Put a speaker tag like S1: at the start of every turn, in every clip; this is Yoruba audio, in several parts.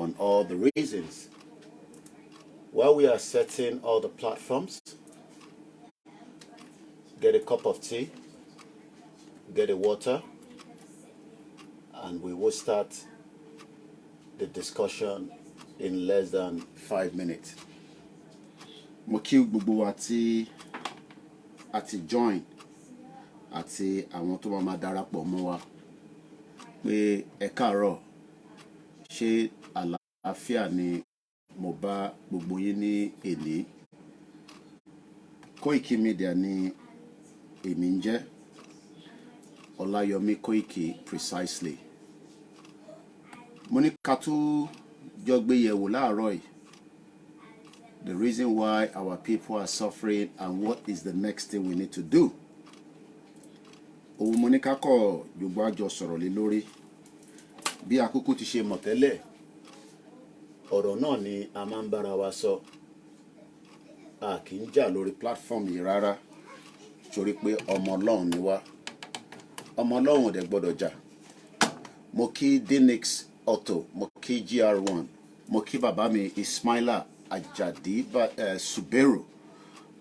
S1: on all the reasons. While we are setting all the platforms, get a cup of tea, get a water, and we will start the discussion in less than 5 minutes.
S2: Mo kí gbogbo wa tí a ti join àti àwọn tó máa darapọ̀ mọ́ wa pé ẹ káàárọ̀, ṣé àlàáfíà ni mo bá gbogbo yín ní èní. Koikimedia ni èmi ń jẹ́, Ọláyọmí Koiki precisely. Mo ní ká tún jọ gbé yẹ̀wò láàárọ̀ yìí. The reason why our people are suffering and what is the next thing we need to do. Òun mo ní ká kọ́ gbogbo àjọ sọ̀rọ̀ lé lórí.
S1: Bí àkókò ti ṣe mọ̀ tẹ́lẹ̀, ọ̀rọ̀ náà ni a máa ń bára wa sọ. A kì í jà lórí
S2: platform yìí rárá, torí pé ọmọ Ọlọ́run ni wá. Ọmọ Ọlọ́run ò dẹ̀ gbọ́dọ̀ jà. Mo kí Denix Otto, mo kí GR1, mo kí bàbá mi Ismaila Ajadi Suberu,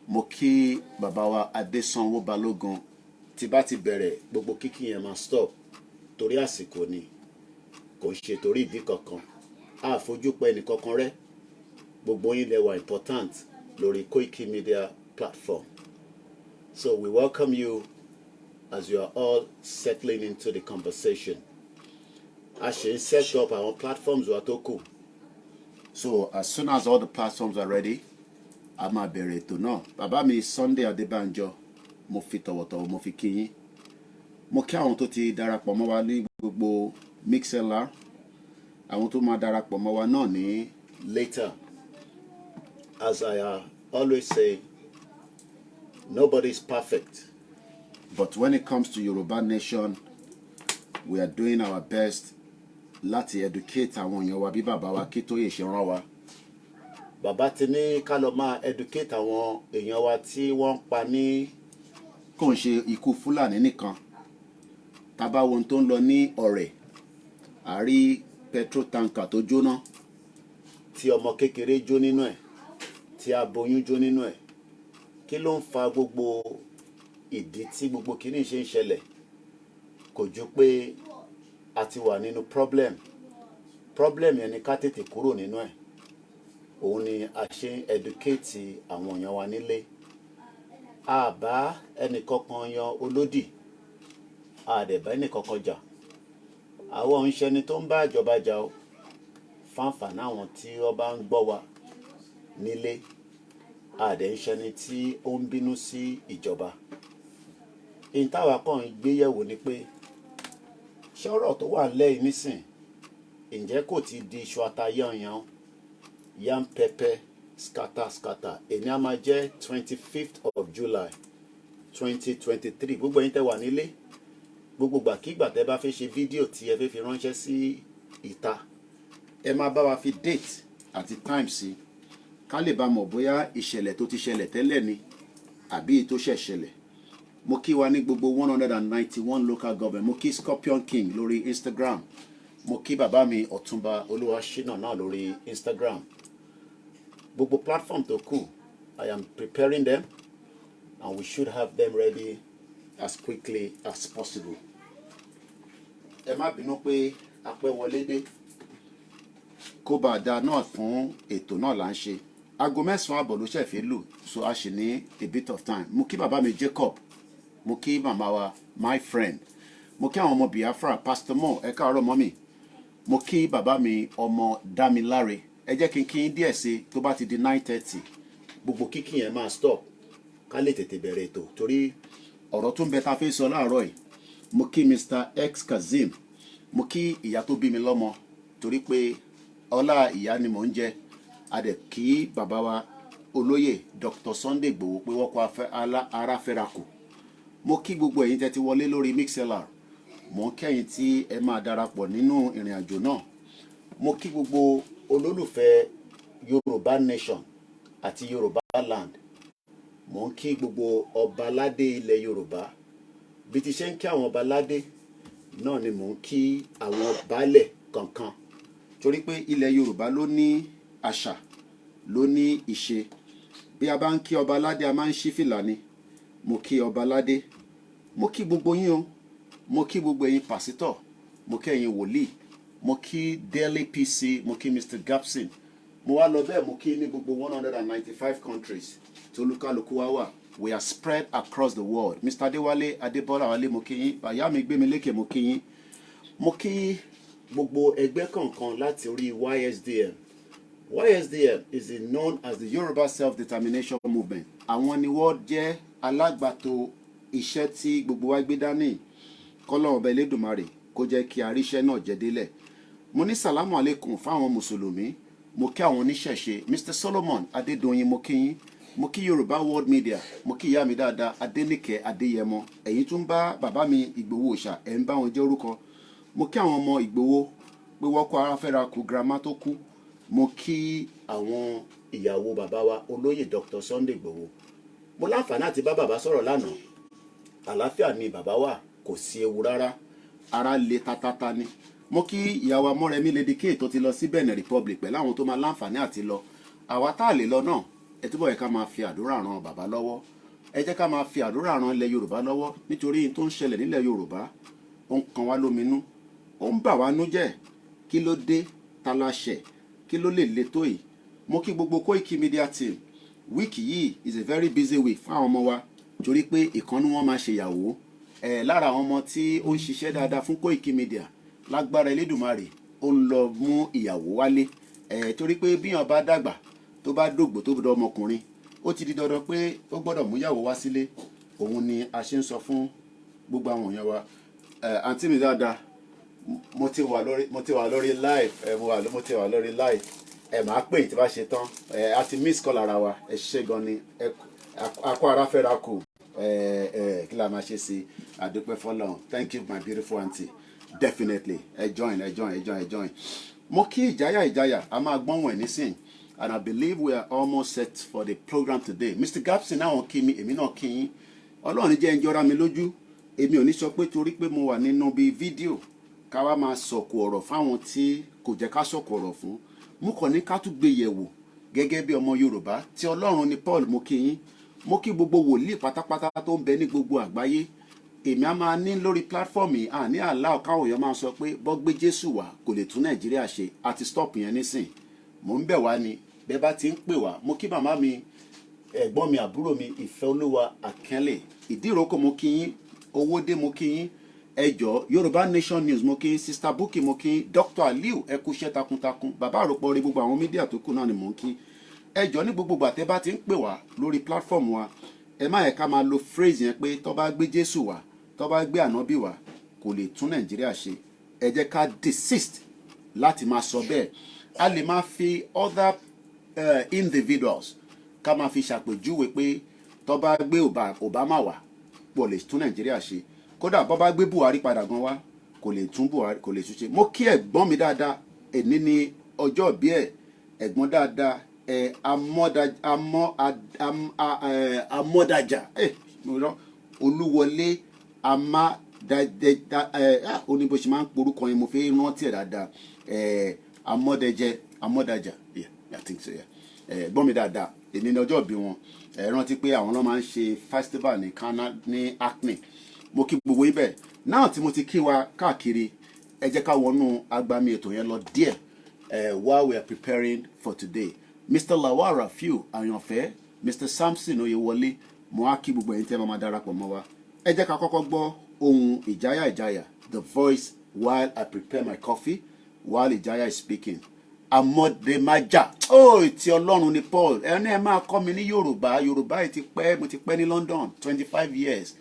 S2: mo kí bàbá wa Adésanwó Balógun.
S1: Tí bá ti bẹ̀rẹ̀ gbogbo kíkí yẹn máa stop torí àsìkò ni, kò ń ṣe torí ìdí kankan. A fojú pẹ́ ẹnì kankan rẹ́. Gbogbo yín lẹ wà important lórí Koikimedia platform. So we welcome you as you are all settling into the conversation. A ṣe ń set up our platforms wa tó kù.
S2: So as soon as all the platforms are ready, a máa bẹ̀rẹ̀ ètò náà. Bàbá mi Sunday Adébánjọ, mo fi tọ̀wọ̀tọ̀wọ̀ mo fi kí yín. Mo kí àwọn tó ti darapọ̀ mọ́ wa ní gbogbo Mixlr, àwọn tó máa darapọ̀ mọ́ wa náà ní
S1: later. As I always say, nobody is perfect.
S2: But when it comes to Yoruba Nation, we are doing our best láti educate àwọn èèyàn wa bí bàbá wa Akíntóyè ṣe rán wa.
S1: Bàbá ti ní ká lọ máa educate àwọn èèyàn wa tí wọ́n pa ní.
S2: Kò ń ṣe ikú Fúlàní nìkan. Tá bá wo ohun tó ń lọ ní Ọ̀rẹ̀, a rí petrol tanker tó jóná.
S1: Tí ọmọ kékeré jó nínú ẹ̀, tí aboyún jó nínú ẹ̀. Kí ló ń fa gbogbo ìdí tí gbogbo kìíní ṣe ń ṣẹlẹ̀? Kò ju pé a ti wà nínú problem yẹn ni ká tètè kúrò nínú ẹ̀. Òun ni a ṣe ń educate àwọn èèyàn wa nílé. A bá ẹnìkankan yan olódì, a dẹ̀ bá ẹnìkankan jà. Àwọn ìṣẹ́ni tó ń bá ìjọba jà ó fáǹfààní àwọn tí wọ́n bá ń gbọ́ wa nílé. A dẹ̀ ìṣẹ́ni tí ó ń bínú sí ìjọba. Ìtawà kan gbéyẹ̀wò ni pé ṣé ọ̀rọ̀ tó wà lẹ́yìn nísìn ǹjẹ́ kò ti di iṣu ata yanyan, yam pepper scatter. Èní a máa jẹ́ 25th of July 2023. Gbogbo ẹ̀yin tẹ́ wà nílé, gbogbo gbàkígbà tẹ́ bá fẹ́ ṣe fídíò tí ẹ fẹ́ fi ránṣẹ́ sí ìta,
S2: ẹ máa bá wa fi date àti time sí ká lè bá mọ̀ bóyá ìṣẹ̀lẹ̀ tó ti ṣẹlẹ̀ tẹ́lẹ̀ ni àbí tó ṣẹ̀ ṣẹlẹ̀. Mo kí wa ní gbogbo 191 local government. Mo kí Scorpion King lórí Instagram. Mo kí bàbá mi Ọ̀túnba Olúwaṣínà náà lórí Instagram. Gbogbo platform tó kù, I am preparing them and we should have them ready as quickly as possible. Ẹ má bínú pé a pẹ́ wọlé dé. Kó bá dáa náà fún ètò náà là ń ṣe. Aago 9 àbọ̀ ló ṣẹ̀ fẹ́ lù, so a ṣì ní a bit of time. Mo kí bàbá mi Jacob. Mo kí màmá wa my friend. Mo kí àwọn ọmọ Biafra Pastor Mo, ẹ káàárọ̀ mọ́mì. Mo kí bàbá mi ọmọ Dámiláre. Ẹ jẹ́ kí n kí yín díẹ̀ sí tó bá ti di 9:30.
S1: Gbogbo kíkí yẹn máa stop ká lè tètè bẹ̀rẹ̀ ètò torí
S2: ọ̀rọ̀ tó ń bẹ tá fẹ́ sọ láàárọ̀ yìí. Mo kí Mr. X Kazeem. Mo kí ìyá tó bí mi lọ́mọ torí pé ọlá ìyá ni mò ń jẹ. A dẹ̀ kí bàbá wa olóyè Dr. Sunday Igboho pé wọ́n kó ara fẹ́ra kù. Mo kí gbogbo ẹ̀yin tẹ́ ti wọlé lórí Mixlr. Mo kẹ́yìn tí ẹ máa darapọ̀ nínú ìrìn àjò náà.
S1: Mo kí gbogbo olólùfẹ́ Yorùbá Nation àti Yorùbá Land. Mo kí gbogbo ọba aládé ilẹ̀ Yorùbá. Bí ti ṣe ń kí àwọn ọba aládé náà ni mo ń kí àwọn baálẹ̀ kankan
S2: torí pé ilẹ̀ Yorùbá ló ní àṣà ló ní ìṣe. Bí a bá ń kí ọba aládé a máa ń ṣí fìlà ni. Mo kí ọba aládé, mo kí gbogbo yín o, mo kí gbogbo ẹ̀yin pásítọ̀, mo kí ẹ̀yin wòlíì, mo kí Daily PC, mo kí Mr. Gapson, mo wá lọ bẹ́ẹ̀ mo kí ní gbogbo 195 countries tí olúkálùkù wa wà. We are spread across the world. Mr. Adéwálé Adébọ́lá Wálé mo kí yín, bàyá mi gbé mi lékè mo kí yín. Mo kí gbogbo ẹgbẹ́ kọ̀ọ̀kan láti orí YSDM. YSDM is known as the Yoruba Self-Determination Movement. Àwọn ni wọ́n jẹ́ alágbàtọ́ iṣẹ́ tí gbogbo wa gbé dání. Kọ́lọ́run ọba Elédùmarè kó jẹ́ kí àríṣẹ́ náà jẹ́ délẹ̀. Mo ní sàlámù alékùn fáwọn mùsùlùmí, mo kí àwọn oníṣẹ̀ṣe. Mr. Solomon Adédoyin mo kí yín, mo kí Yorùbá World Media, mo kí ìyá mi dáadáa Adéníkẹ́ Adéyẹmọ. Ẹ̀yin tún bá bàbá mi Ìgbòho Òòṣà ẹ̀ ń bá wọn jẹ́ orúkọ. Mo kí àwọn ọmọ Ìgbòho pé wọ́n kó ara fẹ́ra kù girama tó kú. Mo kí àwọn ìyàwó bàbá wa olóyè Dr. Sunday Ìgbòho. Mo láǹfààní àti bá bàbá sọ̀rọ̀ lánàá. Àlàáfíà ni bàbá wa, kò sí ewu rárá, ara le tatata ni. Mo kí ìyàwó Amọ́rẹ̀mí Lady K tó ti lọ sí Benin Republic pẹ̀lú àwọn tó máa láǹfààní àti lọ. Àwa tá a lè lọ náà ẹ túbọ̀ yẹ ká máa fi àdúrà ran bàbá lọ́wọ́. Ẹ jẹ́ ká máa fi àdúrà ran ilẹ̀ Yorùbá lọ́wọ́ nítorí tó ń ṣẹlẹ̀ nílẹ̀ Yorùbá ó ń kan wá lóminú, ó ń bà wá nú jẹ́. Kí ló dé ta la ṣẹ̀, kí ló lè le tó yìí? Mo kí gbogbo Koikimedia team. Wíìkì yìí is a very busy week fún àwọn ọmọ wa torí pé ìkànnì wọn máa ṣèyàwó. Lára àwọn ọmọ tí ó ń ṣiṣẹ́ dáadáa fún Koikimedia lágbára Elédùmarè ó ń lọ mú ìyàwó wálé. Torí pé bí wọn bá dàgbà tó bá dògbò tó bọ́dọ̀ ọmọkùnrin ó ti di dandan pé ó gbọ́dọ̀ mú ìyàwó wá sílé. Òun ni a ṣe ń sọ fún gbogbo àwọn èèyàn wa. Àǹtí mi dáadáa, mo ti wà lórí live, mo ti wà lórí live. Màá pè tí bá ṣe tán. A ti miss call ara wa, ẹ ṣé gan ni. Akọ ara fẹ́ra kù. Kí la máa ṣe sí àdúpẹ́ fọ́lọ́run. Thank you my beautiful auntie. Definitely ẹ join. Mo kí ìjáyà a máa gbọ́n wọ̀n nísìn. And I believe we are almost set for the program today. Mr. Gapson náà kí mi, èmi náà kí yín. Ọlọ́run jẹ́ ń jọra mi lójú. Èmi ò ní sọ pé torí pé mo wà nínú bíi fídíò ká wá máa sọ̀kò ọ̀rọ̀ fáwọn tí kò jẹ́ ká sọ̀kò ọ̀rọ̀ fún. Mo kàn ní ká tún gbé yẹ̀wò gẹ́gẹ́ bí ọmọ Yorùbá tí Ọlọ́run ni Paul. Mo kí yín. Mo kí gbogbo wòlíì pátápátá tó ń bẹ ní gbogbo àgbáyé. Èmi á máa ní lórí platform yìí àní àlá káwọn èèyàn máa sọ pé bọ́ gbé Jésù wá kò lè tún Nàìjíríà ṣe. Àti stop yẹn nísìn. Mo ń bẹ̀ wá ni bẹ́ẹ̀ bá ti ń pè wá. Mo kí màmá mi, ẹ̀gbọ́n mi, àbúrò mi Ìfẹ́olúwa Akínlé Ìdíròkò mo kí yín. Owódé mo kí yín. Ẹ jọ̀ọ́ Yorùbá Nation News mo kí yín. Sister Bukky mo kí yín. Dr. Aliu ẹ kú iṣẹ́ takuntakun. Bàbá àròpọ̀ rí gbogbo àwọn mídíà tó kù náà ni mò ń kí. Ẹ jọ̀ọ́ ní gbogbo ìgbà tẹ́ bá ti ń pè wá lórí platform wa ẹ má yẹ ká máa lo phrase yẹn pé tó bá gbé Jésù wá tó bá gbé ànábì wá kò lè tún Nàìjíríà ṣe. Ẹ jẹ́ ká desist láti máa sọ bẹ́ẹ̀. A lè máa fi other individuals ká máa fi ṣàpèjúwe pé tó bá gbé Obama wá kò lè tún Nàìjíríà ṣe. Kódà bó bá gbé Buhari padà gan wá kò lè tún Buhari kò lè tún ṣe. Mo kí ẹ̀gbọ́n mi dáadáa, èní ni ọjọ́ bí ẹ̀gbọ́n dáadáa amọ́dájà Olúwọlé ó ní bó ṣe máa ń porúkọ yẹn mo fẹ́ rántí ẹ̀ dáadáa. Amọ́dájà I think so. Ẹ̀gbọ́n mi dáadáa èní ni ọjọ́ bí wọn. Rántí pé àwọn náà máa ń ṣe festival ní Canada ní Acne. Mo kí gbogbo ibẹ̀ náà tí mo ti kí wa káàkiri. Ẹ jẹ́ ká wọnú agbami ètò yẹn lọ díẹ̀ while we are preparing for today. Mr. Lawal Rafiu Àyànfẹ́, Mr. Samson Oyewole, mo á kí gbogbo ẹ̀yin tí ẹ máa darapọ̀ mọ́ wa. Ẹ jẹ́ ká kọ́kọ́ gbọ́ ohun ìjáyà, the voice while I prepare my coffee while Ìjáyà is speaking. Amọ́démájà ti Ọlọ́run ni Paul. Ẹni ẹ máa kọ́ mi ní Yorùbá yìí ti pẹ́, mo ti pẹ́ ní London 25 years.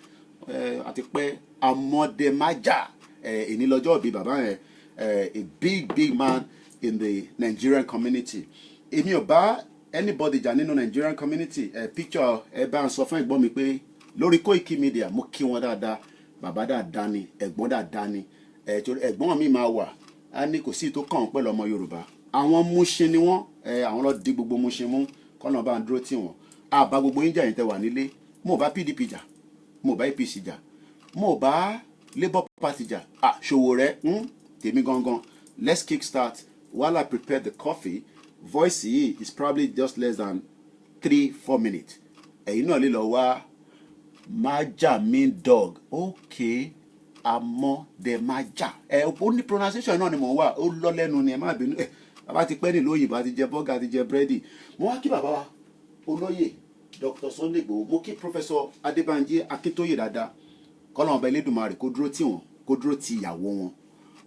S2: Àti pẹ́ Amọ́démájà èní lọ́jọ́ ìbí bàbá yẹn, a big man in the Nigerian community. Èmi ò bá anybody jà nínú Nigerian community. Picture ẹ bá ń sọ fún ẹ̀gbọ́n mi pé lórí Koikimedia mo kí wọn dáadáa. Bàbá dáadáa ni, ẹ̀gbọ́n dáadáa ni. Ẹ̀gbọ́n mi máa wà á ní kò sí tó kàn pẹ̀lú ọmọ Yorùbá. Àwọn Mushin ni wọ́n, àwọn lọ di gbogbo Mushin mú kọ́nà bá ń dúró tì wọ́n. Àbá gbogbo yín jà yín tẹ́ wà nílé. Mo bá PDP jà, mo bá APC jà, mo bá Labour Party jà. Ṣòwò rẹ̀ tèmi gangan. Let's kick start while I prepared the coffee, voice yìí is probably just less than 3-4 minutes. Ẹ̀yin náà lè lọ wá Maja mean dog. Okay. Àmọ́ the Maja. Ó ní pronunciation náà ni mo wà. Ó lọ lẹ́nu ni ẹ má bínú. Bàbá ti pẹ́ ní lóyìnbó àti jẹ bọ́gà àti jẹ búrẹ́dì. Mo wá kí bàbá wa olóyè Dr. Sunday Igboho. Mo kí Professor Adébánjí Akíntóyè dáadáa. Kọ́lọ́run ọba Elédùmarè kó dúró tì wọ́n, kó dúró ti ìyàwó wọn.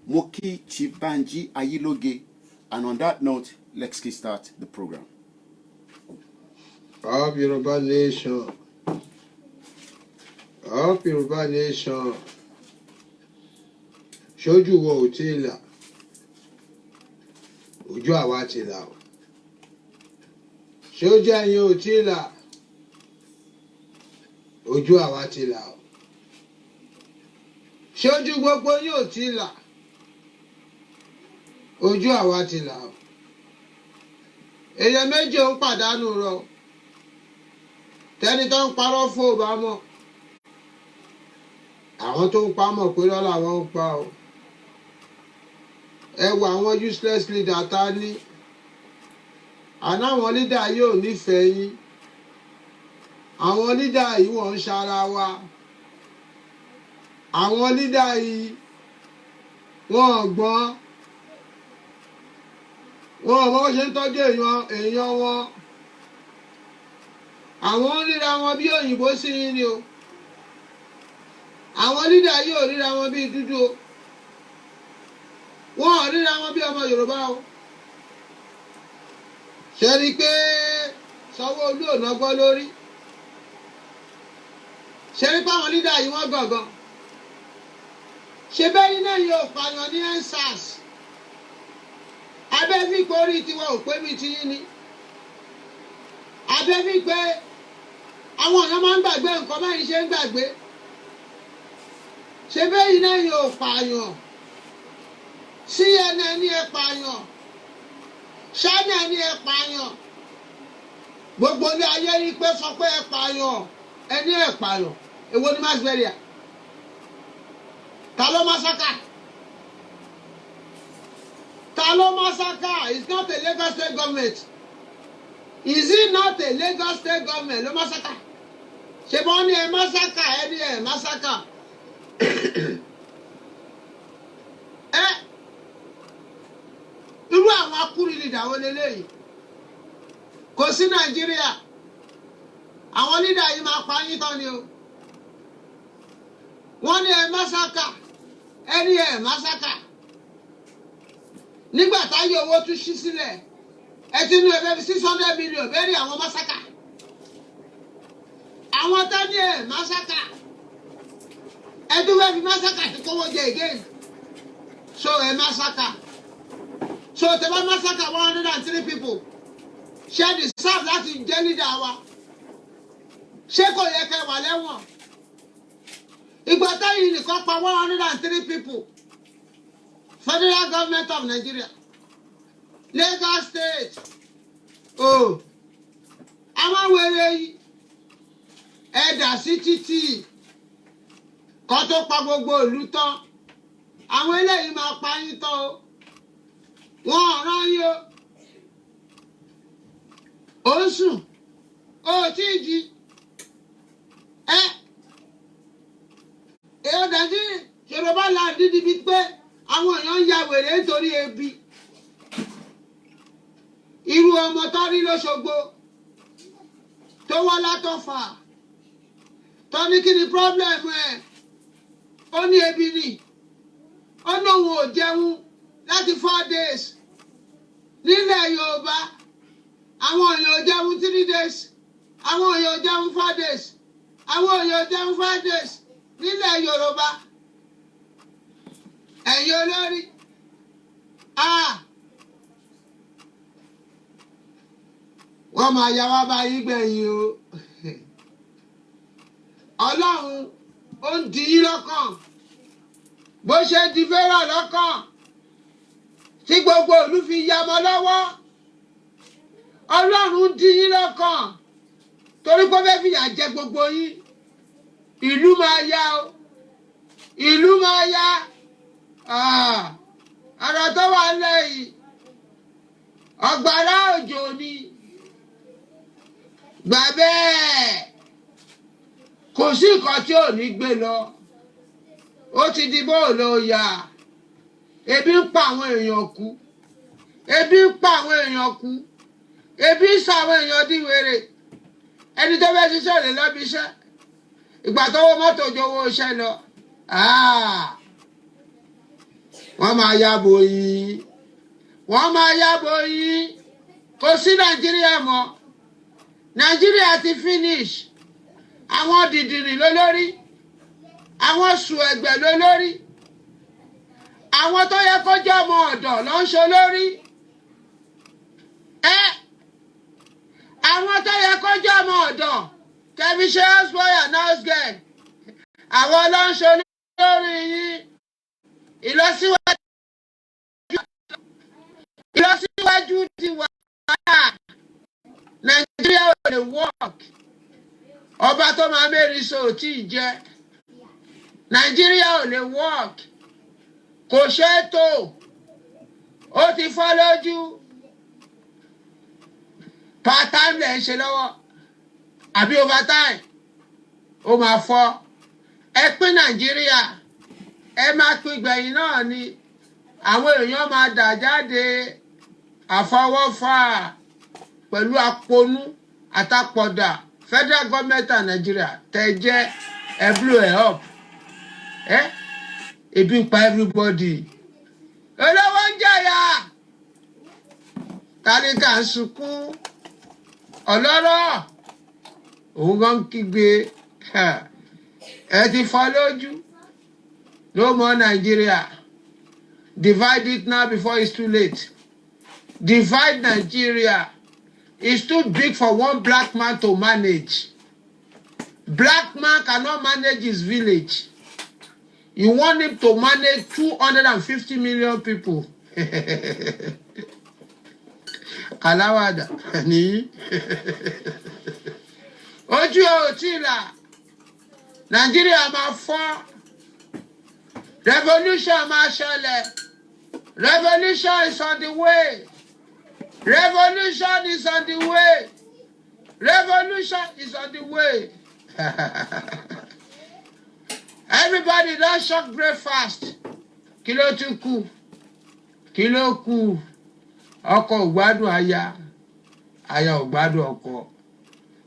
S2: Mo kí Chief Banji Ayílóge. And on that note, let's kickstart the program.
S3: Up Yoruba Nation. Up Yoruba Nation. Ṣojú wo ò tí ì là. Ojú àwa ti là o. Ṣojú ẹ̀yin ò tí ì là. Ojú àwa ti là o. Ṣojú gbogbo yín ò tí ì là. Ojú àwa ti là o. Èèyàn méjì ń pàdánù rọ. Tẹ́ni tó ń parọ́ fún ò bá mọ̀. Àwọn tó ń pa mọ̀ pé lọ́la wọn ń pa o. Ẹ wo àwọn useless leader ta ní. Àná àwọn leader yìí ò nífẹ̀ẹ́ yín. Àwọn leader yìí wọ́n ń ṣara wa. Àwọn leader yìí wọ́n gbọ́n. Wọ́n mọ̀ ṣe ń tọ́jú èèyàn wọn. Àwọn ríra wọn bí òyìnbó sí yín ni o. Àwọn leader yìí ò ríra wọn bí dúdú o. Wọ́n ò ríra wọn bí ọmọ Yorùbá o. Ṣé rí i pé Sanwó-Olú ò nágbọ́n lórí? Ṣé rí i pé àwọn leader yìí wọ́n gàngàn? Ṣé bẹ́ẹ̀ náà yóò pààyàn ní EndSARS? Abẹ́fí pé orí tiwọn ò pé bí ti yín ni. Abẹ́fí pé àwọn èèyàn máa ń gbàgbé nǹkan báyìí ṣe ń gbàgbé. Ṣé bẹ́ẹ̀ náà yóò pààyàn? CNN ní ẹ pààyàn. China ní ẹ pààyàn. Gbogbo ilé ayé rí pé sọ pé ẹ pààyàn. Ẹ ní ẹ pààyàn. Èwo ni mass burial? Ta ló massacre? Ta ló massacre? It's not a Lagos state government. Is it not a Lagos state government ló massacre? Ṣé bọ́n ní ẹ massacre ẹ ní ẹ massacre? Irú àwọn akúrin leader wo leléyìí? Kò sí Nàìjíríà. Àwọn leader yìí máa pa yín tán ni o. Wọ́n ní ẹ massacre ẹ ní ẹ massacre. Nígbà táyé owó tún ṣí sílẹ̀, ẹ ti ní ẹgbẹ́ 600 million bẹ́ẹ̀ ni àwọn massacre. Àwọn tó ní ẹ massacre. Ẹ tún fẹ́ fi massacre ti kówó jẹ again. So ẹ massacre. So tẹ́ bá massacre 103 people. Ṣé deserve láti jẹ́ leader wa? Ṣé kò yẹ kẹ́ wà lẹ́wọ̀n? Ìgbà táyì nìkan pa 103 people. Federal government of Nigeria. Lagos state. Oh. Àwọn wèrè yìí. Ẹ̀dà sí títì. Kọ́ tó pa gbogbo ìlú tán. Àwọn eléyìí máa pa yín tán o. Wọ́n ọ̀ràn yín o. Ó ń sùn. Ó tí ì jí. Èèyàn dàjí Yorùbá là dídí bíi pé àwọn èèyàn ń ya wèrè nítorí ebi. Irú ọmọ tó rí l'Óṣogbo tó wá látọ̀fà tó ní kí ni pírọ́blẹ̀mù ẹ̀? Ó ní ebi ni. Ó ní òun ò jẹun láti 4 days. Nílẹ̀ Yorùbá àwọn èèyàn ò jẹun 3 days. Àwọn èèyàn ò jẹun 4 days. Àwọn èèyàn ò jẹun 5 days. Nílẹ̀ Yorùbá ẹ̀yin olórí wọ́n máa ya wá bá yín gbẹ̀yìn o. Ọlọ́run ó ń di yín lọ́kàn bó ṣe di Fẹ́rà lọ́kàn tí gbogbo ìlú fi ya mọ́ lọ́wọ́. Ọlọ́run ń di yín lọ́kàn torí pé ó fẹ́ fìyà jẹ gbogbo yín. Ìlú máa yá o. Ìlú máa yá. Ọ̀rọ̀ tó wà lẹ́yìn ọ̀gbàrá òjò ni gbà bẹ́ẹ̀ kò sí nǹkan tí ò ní gbé lọ ó ti di bóòlù ọ̀yà ebi ń pa àwọn èèyàn kú ebi ń pa àwọn èèyàn kú ebi ń sa àwọn èèyàn di wèrè ẹni tó fẹ́ ṣiṣẹ́ lè lọ bí iṣẹ́ ìgbà tó wọ mọ́tò jowó iṣẹ́ lọ wọ́n máa yábò yín wọ́n máa yábò yín kò sí nàìjíríà mọ́ nàìjíríà ti finish àwọn dìdìrì lólórí àwọn sùn ẹ̀gbẹ́ lólórí àwọn tó yẹ kó jẹ́ ọmọ ọ̀dọ̀ ló ń ṣe lórí àwọn tó yẹ kó jẹ́ ọmọ ọ̀dọ̀ kẹ́mi ṣe houseboy and house girl àwọn ló ń ṣe lórí yín ìlọsíwájú ti wà nàìjíríà ò lè work ọba tó máa mẹ́rin so ò tí ì jẹ́ nàìjíríà ò lè work kò ṣe é tó ó ti fọ́ lójú part time lẹ̀ ń ṣe lọ́wọ́ àbí overtime ó máa fọ́ ẹ pín nàìjíríà ẹ máa pín gbẹ̀yìn náà ni àwọn èèyàn máa dà jáde àfọwọ́fà pẹ̀lú aponú àtàpọ̀dà federal government and Nigeria tẹ̀ jẹ́ ẹ blow ẹ up ebi ń pa everybody olówó ń jẹ̀yà tálíkà ń sunkún ọlọ́rọ̀ òun gan kígbe ẹ ti fọ́ lójú no more Nigeria divide it now before it's too late divide Nigeria it's too big for one black man to manage black man cannot manage his village. You want him to manage 250 million people. Aláwàdà ní. Ojú ò tí là. Nàìjíríà máa fọ́. Revolution máa ṣẹlẹ̀. Revolution is on the way. Revolution is on the way. Revolution is on the way. Everybody don chop breakfast. Kí ló tún kù? Kí ló kù? Ọkọ ò gbádùn aya. Aya ò gbádùn ọkọ.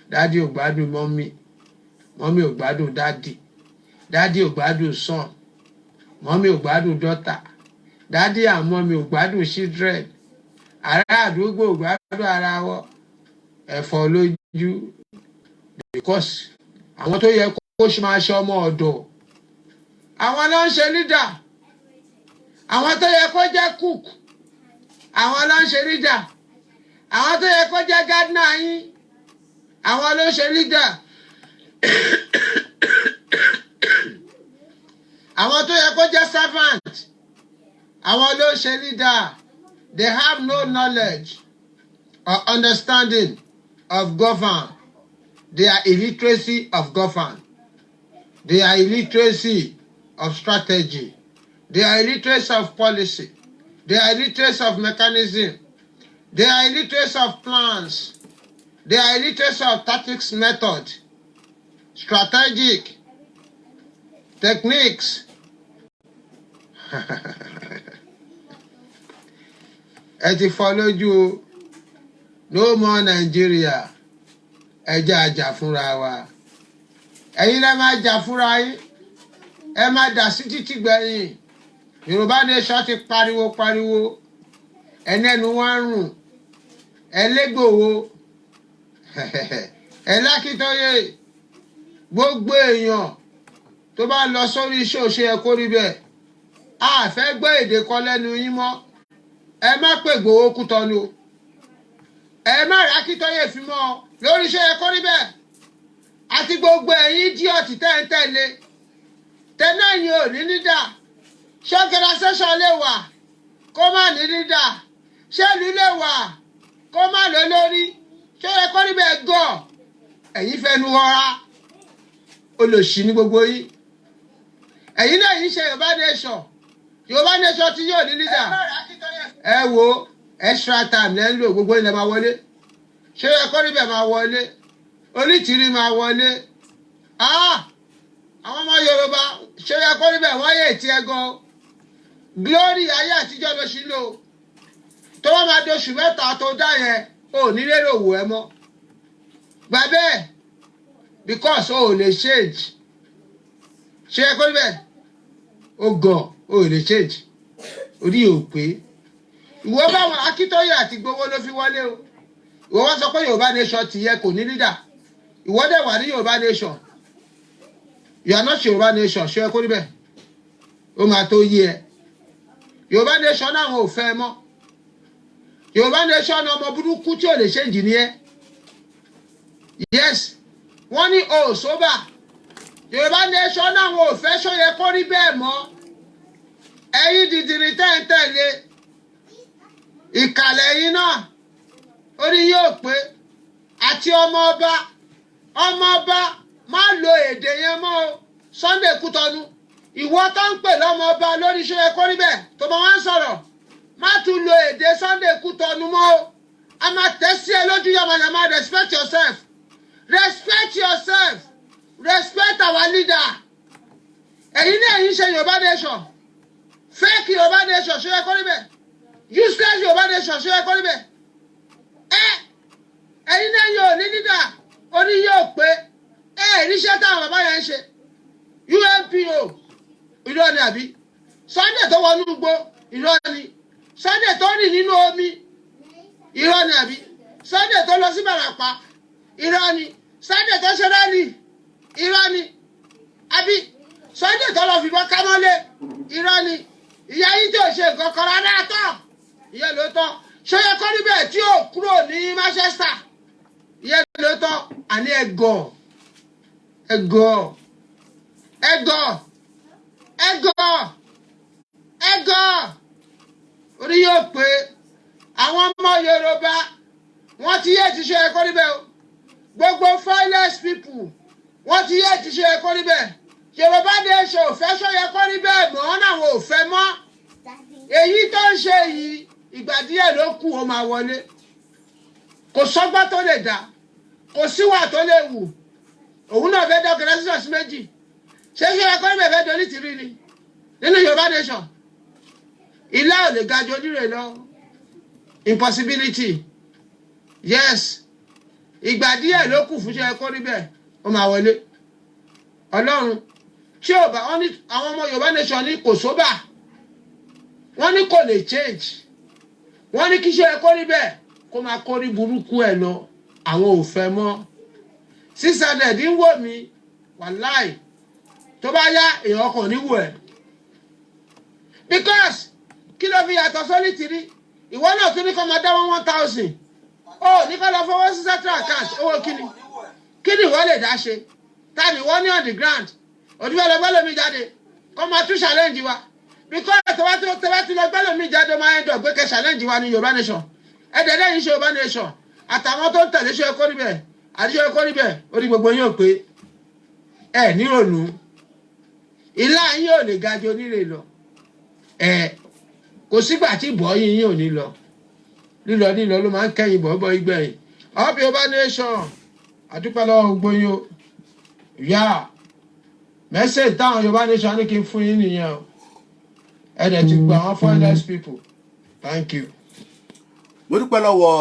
S3: Daddy ò gbádùn mommy. Mommy ò gbádùn daddy. Daddy ò gbádùn son. Mommy ò gbádùn daughter. Daddy and mommy ò gbádùn children. Ará àdúgbò ò gbádùn ara wọn. Ẹ̀fọ́ lójú. Because àwọn tó yẹ kó ṣe máa ṣe ọmọ ọ̀dọ̀. Àwọn ló ń ṣe leader. Àwọn tó yẹ kó jẹ́ cook. Àwọn ló ń ṣe leader. Àwọn tó yẹ kó jẹ́ gardener yín. Àwọn ló ń ṣe leader. Àwọn tó yẹ kó jẹ́ servant. Àwọn ló ń ṣe leader. They have no knowledge or understanding of govern. They are illiteracy of govern. They are illiteracy of strategy. They are illiteracy of policy. They are illiteracy of mechanism. They are illiteracy of plans. They are illiteracy of tactics method, strategic techniques. Ẹ ti fọ́ lójú no more Nigeria. Ẹ jẹ́ àjà fúnra wa. Ẹ̀yin lẹ máa jà fúnra yín. Ẹ máa dà sí títí gbẹ̀yìn. Yorùbá nation ti pariwo. Ẹnẹ́nu wá ń rùn. Ẹlẹ́gbòho. Ẹlákítóyè. Gbogbo èèyàn tó bá lọ sórí iṣẹ́ òṣè ẹ kó rí bẹ́ẹ̀. A fẹ́ gbọ́ èdè kan lẹ́nu yín mọ́. Ẹ má pè Ìgbòho Kútọ̀nù. Ẹ má rí Akítóyè fi mọ́ lórí iṣẹ́ ẹ kó rí bẹ́ẹ̀. Àti gbogbo ẹ̀yin díọ̀tì tẹ́ǹtẹ́lé. Tẹ́lẹ̀yìn ò ní nídà. Ṣé organisation lè wà kó má ní nídà? Ṣé ìlú lè wà kó má lọ lórí? Ṣé ẹ kó rí bẹ́ẹ̀ gọ̀? Ẹ̀yin fẹnu họra. Olòṣì ní gbogbo yín. Ẹ̀yin náà yìí ṣe Yorùbá nation. Yorùbá nation tí yóò ní nídà. Ẹ wo extra time lẹ́ ń lò gbogbo ilẹ̀ máa wọlé ṣé yẹ kó níbẹ̀ máa wọlé onítìrí máa wọlé àwọn ọmọ Yorùbá ṣé yẹ kó níbẹ̀ wọ́n yé ti ẹ gan glory ayé àtijọ́ ló ṣì lò tó wọ́n máa doṣù mẹ́ta tó dá yẹn ò ní lérò wò ẹ mọ́ gbà bẹ́ẹ̀ because o ò lè change ṣé yẹ kó níbẹ̀ o gàn o ò lè change orí ò pé ìwọ báwọn Akíntóyè àti Ìgbòho ló fi wọlé o ìwọ wá sọ pé Yorùbá nation tìyẹ kò ní leader ìwọ dẹ̀ wà ní Yorùbá nation you are not Yorùbá nation ṣé ẹ kó níbẹ̀ ó máa tó yé ẹ Yorùbá nation náà wọn ò fẹ́ mọ́ Yorùbá nation náà ọmọ burúkú tí ò lè ṣe jì ní ẹ yes wọ́n ní o sóbà Yorùbá nation náà wọn ò fẹ́ ṣó yẹ kó rí bẹ́ẹ̀ mọ́ ẹ̀yin dìdìrín tẹ́ǹtẹ̀lé ìkàlẹ̀ yín náà orí yóò pé àti ọmọ ọba má lo èdè yẹn mọ́ o Sunday Kútọ̀nù ìwọ tó ń pè lọ́mọ ọba lórí ṣé ẹ kó rí bẹ́ẹ̀ tó bá wá ń sọ̀rọ̀ má tún lo èdè Sunday Kútọ̀nù mọ́ o a máa tẹ̀ sí ẹ lójú yamayama respect yourself respect our leader ẹ̀yin náà ẹ̀yin ṣe Yorùbá nation fake Yorùbá nation ṣé ẹ kó rí bẹ́ẹ̀ useless Yorùbá nation ṣé ẹ kó rí bẹ́ẹ̀ ẹ̀yin náà yóò ní leader orí yóò pé ìríṣẹ́ táwọn bàbá yẹn ń ṣe UNPO irọ́ ni àbí Sunday tó wọnú gbó irọ́ ni Sunday tó rìn nínú omi irọ́ ni àbí Sunday tó lọ sí Ìbàràpá irọ́ ni Sunday tó ṣe rálì irọ́ ni àbí Sunday tó lọ fìbọn kámọ́lé irọ́ ni ìyá yìí tó ṣe nǹkan kan rárá tán ìyẹn ló tán ṣé yẹ kọ́ níbẹ̀ tí ò kúrò ní Manchester ìyẹn ló tán àní ẹ̀gọ́ orí yóò pé àwọn ọmọ Yorùbá wọ́n ti yé ti ṣe ẹ̀kọ́ níbẹ̀ o gbogbo finance people wọ́n ti yé ti ṣe ẹ̀kọ́ níbẹ̀ Yorùbá nation ò fẹ́ ṣọ́ ẹ̀kọ́ níbẹ̀ mọ́ náà wọn ò fẹ́ mọ́ èyí tó ń ṣe yìí ìgbà díẹ̀ ló kù ó máa wọlé kò sọ́gbọ́n tó lè dá kò síwà tó lè wù òun náà fẹ́ dá organization sí méjì ṣé ẹ̀kọ́ níbẹ̀ fẹ́ dorí tìrí ni nínú Yorùbá nation ilé ò lè ga ju onírè lọ impossibility yes ìgbà díẹ̀ ló kù fún ṣe ẹ̀kọ́ níbẹ̀ ó máa wọlé Ọlọ́run ṣé ò bá wọn ní àwọn ọmọ Yorùbá nation ní kò sóbà wọ́n ní kò lè change wọ́n ní kí ṣe ẹ̀kọ́ níbẹ̀ kó máa kórí burúkú ẹ̀ lọ àwọn ò fẹ́ mọ́ sísàdẹ̀dí ń wò mí wàláì tó bá yá èèyàn kàn níwò ẹ̀ because kí ló fi yàtọ̀ sólì tìrí ìwọ náà tún ní kó máa dá 1,000 ó ní kó lọ fọwọ́ sí central account owó kíni ìwọ lè dá ṣe ta ni wọ́n ní on the ground òdìbò lọ gbẹ́lẹ̀ mi jáde kó máa tún challenge wa because tẹ́wá tí lọ gbẹ́lẹ̀ mi jáde máa ń dọ̀ gbé kẹ́ challenge wa ní Yorùbá nation ẹ̀dẹ̀ lẹ́yìn ṣe Yorùbá nation àtàwọn tó ń tẹ̀lé ṣe ẹ̀kọ́ níbẹ̀ àdíṣe ẹ̀kọ́ níbẹ̀ orí gbogbo yín ò pé ẹ̀ nírònú ilá yín ò lè ga ju onírè lọ kò sígbà tí bọ́ yín ò ní lọ lílọ ló máa ń kẹ́yìn bọ́bọ́ ìgbẹ̀yìn up Yorùbá nation àdúpẹ́ lọ́wọ́ gbogbo yín o yá mẹ́sẹ̀jì táwọn Yorùbá nation ní kí n fún yín nìyẹn o ẹ̀dẹ̀ ti gba àwọn foreigners people thank you.
S2: mo dúpẹ́ lọ́wọ́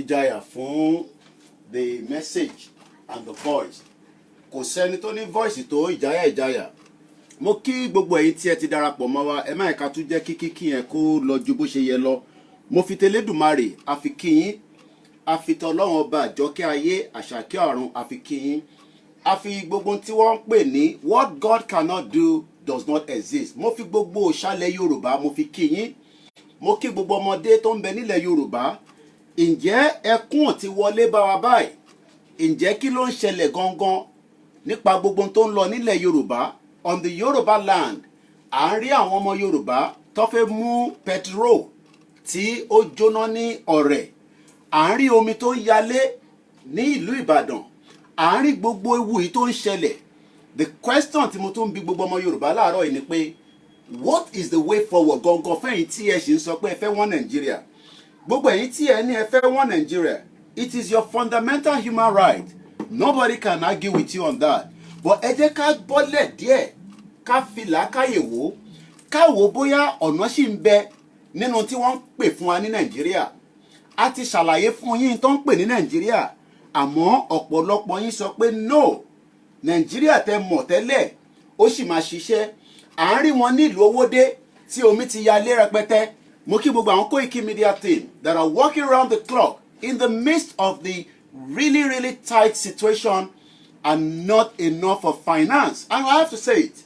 S2: ìjáyà fún the message and the voice kò sẹ́ni tó ní voice tó ìjáyà mo kí gbogbo ẹ̀yin tí ẹ ti darapọ̀ mọ́ wa ẹ má ẹ̀ka tún jẹ́ kíkí yẹn kó lọ ju bó ṣe yẹ lọ mo fi tẹlẹ́dùmarè àfi kí yín àfi tọlọ́run ọba àjọkẹ́ ayé àṣàkẹ́ ọ̀run àfi kí yín àfi gbogbo tí wọ́n ń pè ní what God cannot do does not exist mo fi gbogbo òṣàlẹ̀ Yorùbá mo fi kí yín mo kí gbogbo ọmọdé tó ń bẹ nílẹ̀ Yorùbá ǹjẹ́ ẹkún ti wọlé bá wa báyìí ǹjẹ́ kí ló ń ṣẹlẹ̀ gangan nípa gbogbo tó ń lọ nílẹ̀ Yorùbá on the Yorùbá land à ń rí àwọn ọmọ Yorùbá tó fẹ́ mú petrol tí ó jóná ní Ọ̀rẹ́ à ń rí omi tó ń yalé ní ìlú Ìbàdàn à ń rí gbogbo ewu yìí tó ń ṣẹlẹ̀ the question tí mo tún bi gbogbo ọmọ Yorùbá láàárọ̀ yìí ni pé what is the way forward gangan fẹ́yìn tí ẹ ṣì ń sọ pé ẹ fẹ́ wọ́n Nàìjíríà gbogbo ẹ̀yin tí ẹ ní ẹ fẹ́ wọ́n Nàìjíríà it is your fundamental human right nobody can argue with you on that but ẹ jẹ́ ká bọ́lẹ̀ díẹ̀ ká fi làákàyè wò ká wò bóyá ọ̀nà ṣì ń bẹ nínú tí wọ́n ń pè fún wa ní Nàìjíríà a ti ṣàlàyé fún yín tó ń pè ní Nàìjíríà àmọ́ ọ̀pọ̀lọpọ̀ yín sọ pé no Nàìjíríà tẹ́ mọ̀ tẹ́lẹ̀ ó sì máa ṣiṣẹ́ à ń rí wọn nílùú Owódé tí omi ti ya lé rẹpẹtẹ mo kí gbogbo àwọn Koikimedia team that are working round the clock in the midst of the really tight situation and not enough of finance and I have to say it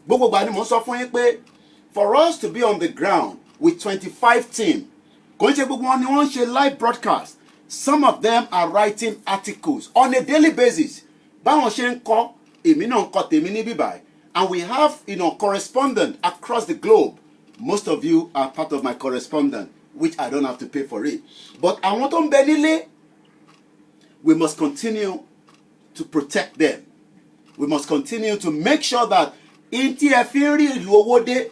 S2: gbogbo ìgbà ni mo sọ fún yín pé for us to be on the ground with 25 team kò ń ṣe gbogbo wọn ni wọ́n ń ṣe live broadcast some of them are writing articles on a daily basis báwọn ṣe ń kọ èmi náà ń kọ tèmi ní bíbáyìí and we have correspondents across the globe most of you are part of my correspondent which I don't have to pay for it but àwọn tó ń bẹ nílé we must continue to protect them we must continue to make sure that in tí ẹ fi ń rí ìlú Owódé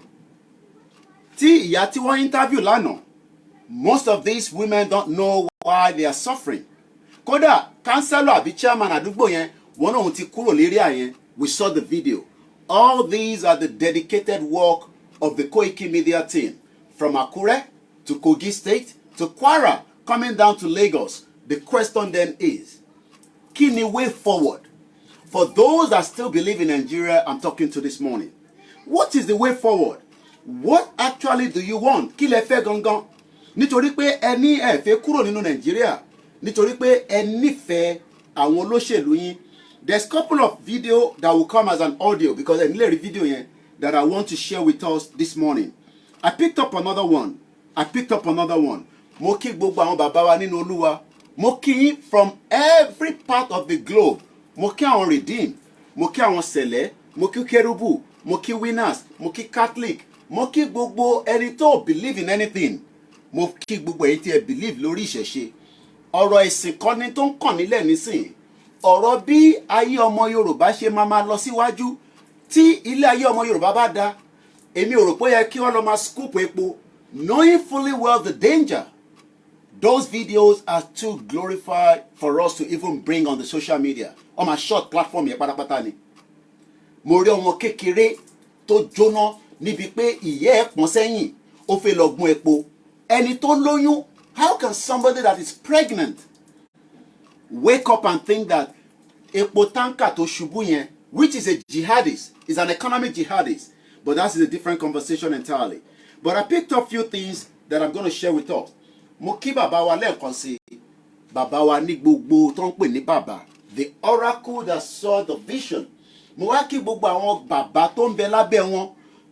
S2: tí ìyá tí wọ́n interview lánàá most of these women don't know why they are suffering kódà councillor àbí chairman àdúgbò yẹn wọn náà ti kúrò lérí àyẹn we saw the video all these are the dedicated work of the Koikimedia team from Akure to Kogi State to Kwara coming down to Lagos the question then is kí ni way forward for those that still believe in Nigeria I'm talking to this morning what is the way forward what actually do you want kí lẹ fẹ́ gangan nítorí pé ẹ ní ẹ fẹ́ kúrò nínú Nàìjíríà nítorí pé ẹ nífẹ̀ẹ́ àwọn olóṣèlú yín there's a couple of video that will come as an audio because ẹ nílẹ̀ rí video yẹn that I want to share with us this morning I picked up another one mo kí gbogbo àwọn bàbá wa nínú Olúwa mo kí yín from every part of the globe mo kí àwọn redeem mo kí àwọn sẹ̀lẹ̀ mo kí kérúbù mo kí winners mo kí catholic mo kí gbogbo ẹni tó believe in anything mo kí gbogbo ẹ̀yin tí ẹ believe lórí ìṣẹ̀ṣe ọ̀rọ̀ ẹ̀sìn kan ni tó ń kàn nílẹ̀ nísìn ọ̀rọ̀ bí ayé ọmọ Yorùbá ṣe máa lọ síwájú tí ilé ayé ọmọ Yorùbá bá da èmi ò rò pé yẹ kí wọ́n lọ máa scoop epo knowing fully well the danger those videos are too glorified for us to even bring on the social media on my short platform yẹn pátápátá ni mo rí ọmọ kékeré tó jóná níbi pé ìyẹ́ ẹ̀ pọ́n sẹ́yìn ó fẹ́ lọ gún epo ẹni tó lóyún how can somebody that is pregnant wake up and think that epo tanker tó ṣubú yẹn which is a jihadist is an economic jihadist but that is a different conversation entirely but I picked up few things that I'm going to share with us mo kí bàbá wa lẹ́ẹ̀kan sí bàbá wa ní gbogbo tó ń pè ní bàbá the oracle that saw the vision mo wá kí gbogbo àwọn bàbá tó ń bẹ lábẹ́ wọn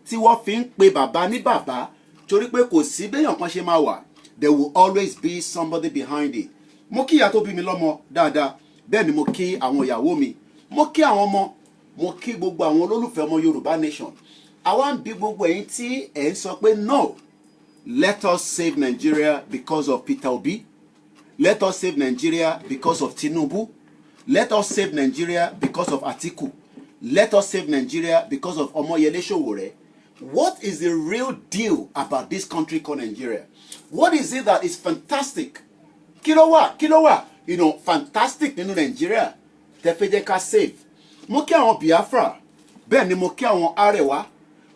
S2: tí wọ́n fi ń pe bàbá ní bàbá torí pé kò sí béèyàn kan ṣe máa wà there will always be somebody behind it mo kí ìyá tó bí mi lọ́mọ dáadáa bẹ́ẹ̀ ni mo kí àwọn ìyàwó mi mo kí àwọn ọmọ mo kí gbogbo àwọn olólùfẹ́ ọmọ Yorùbá nation àwa ń bi gbogbo ẹ̀yin tí ẹ̀ ń sọ pé no let us save Nigeria because of Peter Obi let us save Nigeria because of Tinubu let us save Nigeria because of Atiku let us save Nigeria because of Omoyele Sowore what is the real deal about this country called Nigeria what is it that is fantastic kí ló wà fantastic nínú Nigeria tẹ́ fẹ́ jẹ́ ká save mo kí àwọn Biafra bẹ́ẹ̀ ni mo kí àwọn Arewa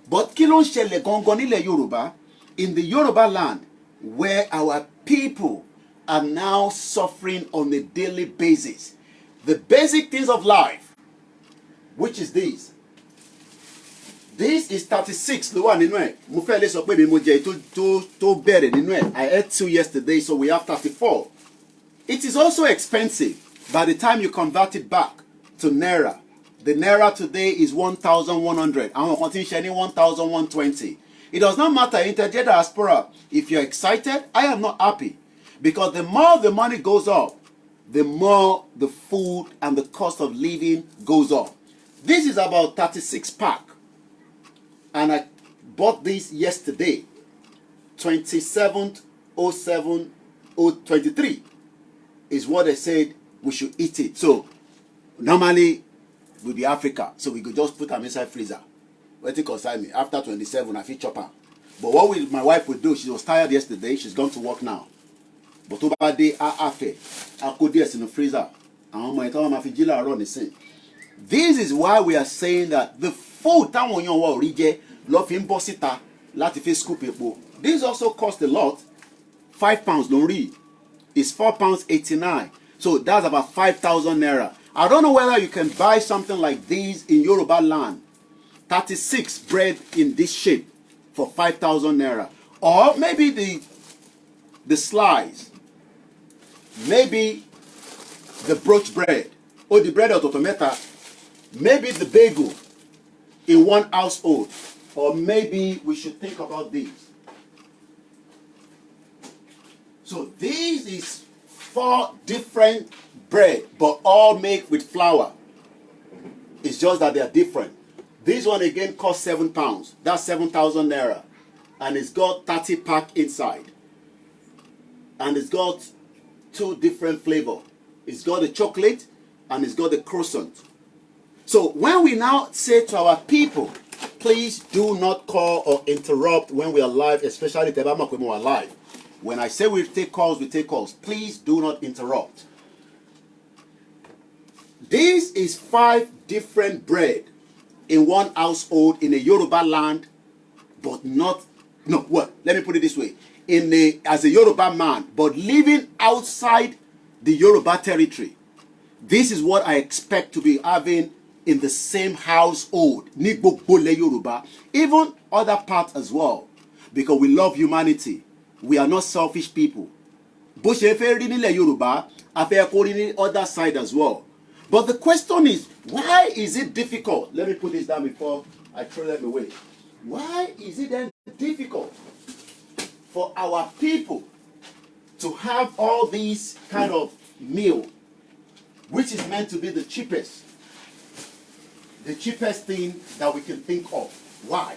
S2: but kí ló ń ṣẹlẹ̀ gangan nílẹ̀ Yorùbá in the Yoruba land where our people are now suffering on a daily basis the basic things of life which is this is 36 ló wà nínú ẹ̀ mo fẹ́ lè sọ pé mi mo jẹ tó bẹ̀rẹ̀ nínú ẹ̀ I ate 2 yesterday so we have 34 it is also expensive by the time you convert it back to naira the naira today is 1,100 àwọn kan tí ń ṣe ní 1,120 it does not matter interjet diaspora if you're excited I am not happy because the more the money goes up the more the food and the cost of living goes up this is about 36 pack and I bought this yesterday 27/07/023 is what they said we should eat it so normally will be Africa so we could just put them inside freezer Wetin concern me? After 27, I fit chop am. But what my wife would do, she was tired yesterday, she's gone to work now. But tó bá dé afẹ́, a kó díẹ̀ sínú freezer. Àwọn ọmọ ìtàn máa fi jí láàárọ̀ nísìn. This is why we are saying that the food táwọn èèyàn wa ò rí jẹ lọ fi ń bọ́ síta láti fi scoop epo. This also cost a lot. £5 ló ń rí. It's £4.89. So that's about 5,000 naira. I don't know whether you can buy something like this in Yoruba land. 36 bread in this shape for 5,000 naira. Or maybe the slice. Maybe the brooch bread. Or the bread of tomato. Maybe the bagel in one household. Or maybe we should think about this. So this is 4 different bread, but all made with flour. It's just that they are different. This one again costs £7. That's 7,000 naira. And it's got 30 pack inside. And it's got 2 different flavors. It's got the chocolate and it's got the croissant. So when we now say to our people, please do not call or interrupt when we are live, especially when we are live. When I say we take calls, we take calls. Please do not interrupt. This is 5 different bread in one household in a Yoruba land, but not, no, what? Let me put it this way. As a Yoruba man, but living outside the Yoruba territory. This is what I expect to be having in the same household. Yoruba, even other parts as well, because we love humanity. We are not selfish people. Bó ṣe fẹ́ rí nílẹ̀ Yorùbá, a fẹ́ kó rí ní other side as well. But the question is, why is it difficult? Let me put this down before I throw them away. Why is it then difficult for our people to have all these kind of meal, which is meant to be the cheapest thing that we can think of? Why?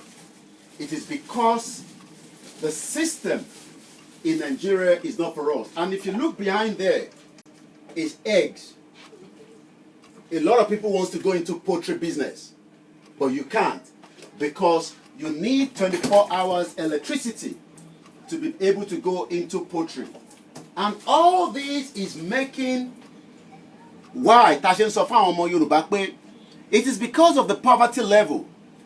S2: It is because the system in Nigeria is not for us. And if you look behind there, is eggs. A lot of people wants to go into poultry business, but you can't, because you need 24 hours electricity to be able to go into poultry. And all this is making why Tashin Sofa Omo Yoruba pe, it is because of the poverty level,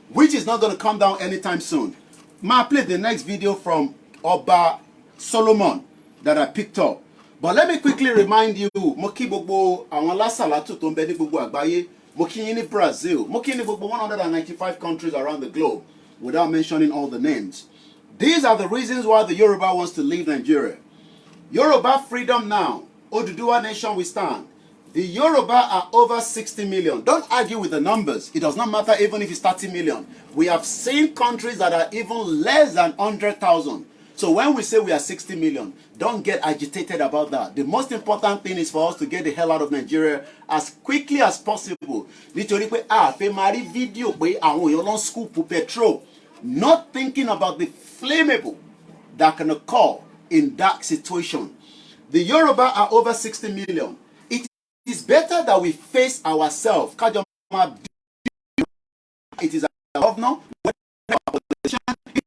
S2: which is not going to come down anytime soon. Ma play the next video from Oba Solomon that I picked up. But let me quickly remind you, mo kí gbogbo àwọn lásàlátù tó ń bẹ ní gbogbo àgbáyé, mo kí yín ní Brazil, mo kí ní gbogbo 195 countries around the globe, without mentioning all the names. These are the reasons why the Yoruba wants to leave Nigeria. Yoruba freedom now. Oduduwa nation we stand. The Yoruba are over 60 million. Don't argue with the numbers. It does not matter even if it's 30 million. We have seen countries that are even less than 100,000. So when we say we are 60 million, don't get agitated about that. The most important thing is for us to get the hell out of Nigeria as quickly as possible. Nítorí pé a fẹ́ máa rí fídíò pé àwọn èèyàn lọ scoop petrol, not thinking about the flammable that can occur in that situation. The Yoruba are over 60 million. It is better that we face ourselves. It is a governor. It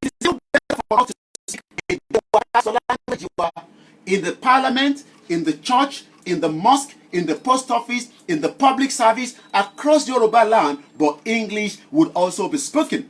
S2: is still better for us to speak in the parliament, in the church, in the mosque, in the post office, in the public service, across Yoruba land, but English would also be spoken.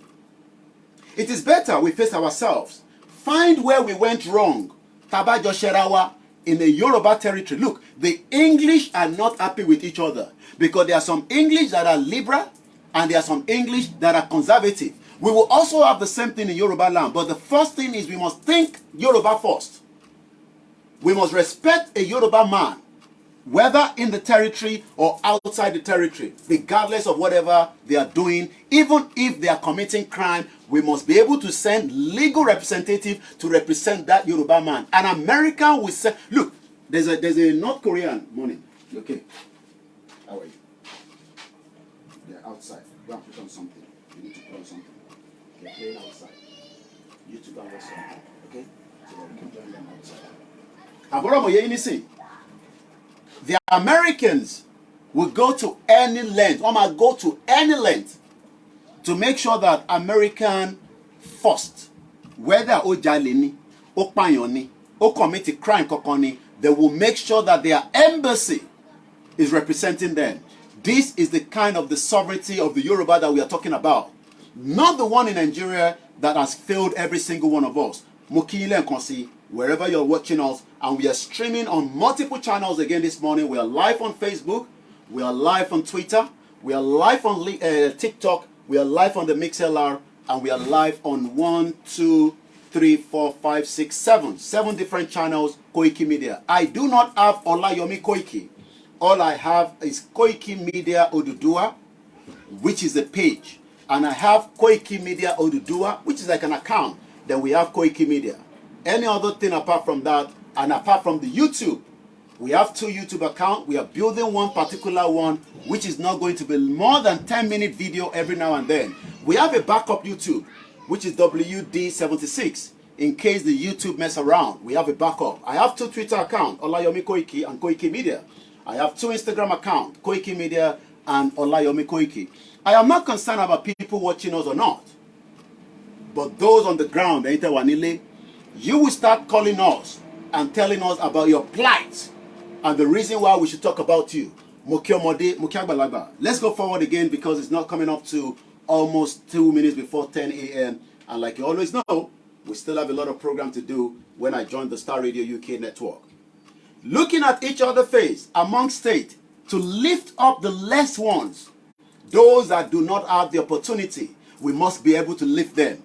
S2: It is better we face ourselves. Find where we went wrong. Tabajo Sherawa in the Yoruba territory. Look, the English are not happy with each other because there are some English that are liberal and there are some English that are conservative. We will also have the same thing in Yoruba land, but the first thing is we must think Yoruba first. We must respect a Yoruba man, whether in the territory or outside the territory, regardless of whatever they are doing. Even if they are committing crime, we must be able to send legal representative to represent that Yoruba man. An American will say, look, there's a North Korean morning. Okay, how are you? They're outside. Go and put on something. You need to put on something. They're playing outside. You two go and watch something. Okay? So that we can join them outside. The Americans will go to any length, or might go to any length, to make sure that American first, whether ó jalè ni, ó pààyàn ni, ó commit a crime kankan ni, they will make sure that their embassy is representing them. This is the kind of the sovereignty of the Yoruba that we are talking about. Not the one in Nigeria that has failed every single one of us. Mo kí yín lẹ́ẹ̀kan sí, wherever you're watching us, and we are streaming on multiple channels again this morning. We are live on Facebook, we are live on Twitter, we are live on TikTok, we are live on the MixLR, and we are live on 7 different channels. Koikimedia. I do not have Olayomi Koiki. All I have is Koikimedia Oduduwa, which is a page, and I have Koikimedia Oduduwa, which is like an account. Then we have Koikimedia. Any other thing apart from that, and apart from the YouTube, we have 2 YouTube accounts. We are building one particular one, which is not going to be more than 10-minute video every now and then. We have a backup YouTube, which is WD76. In case the YouTube mess around, we have a backup. I have 2 Twitter accounts, Olayomi Koiki and Koikimedia. I have 2 Instagram accounts, Koikimedia and Olayomi Koiki. I am not concerned about people watching us or not. But those on the ground, you will start calling us and telling us about your plight and the reason why we should talk about you. Let's go forward again because it's not coming up to almost 2 minutes before 10 a.m. And like you always know, we still have a lot of program to do when I joined the Star Radio UK network. Looking at each other's face among states to lift up the less ones, those that do not have the opportunity, we must be able to lift them.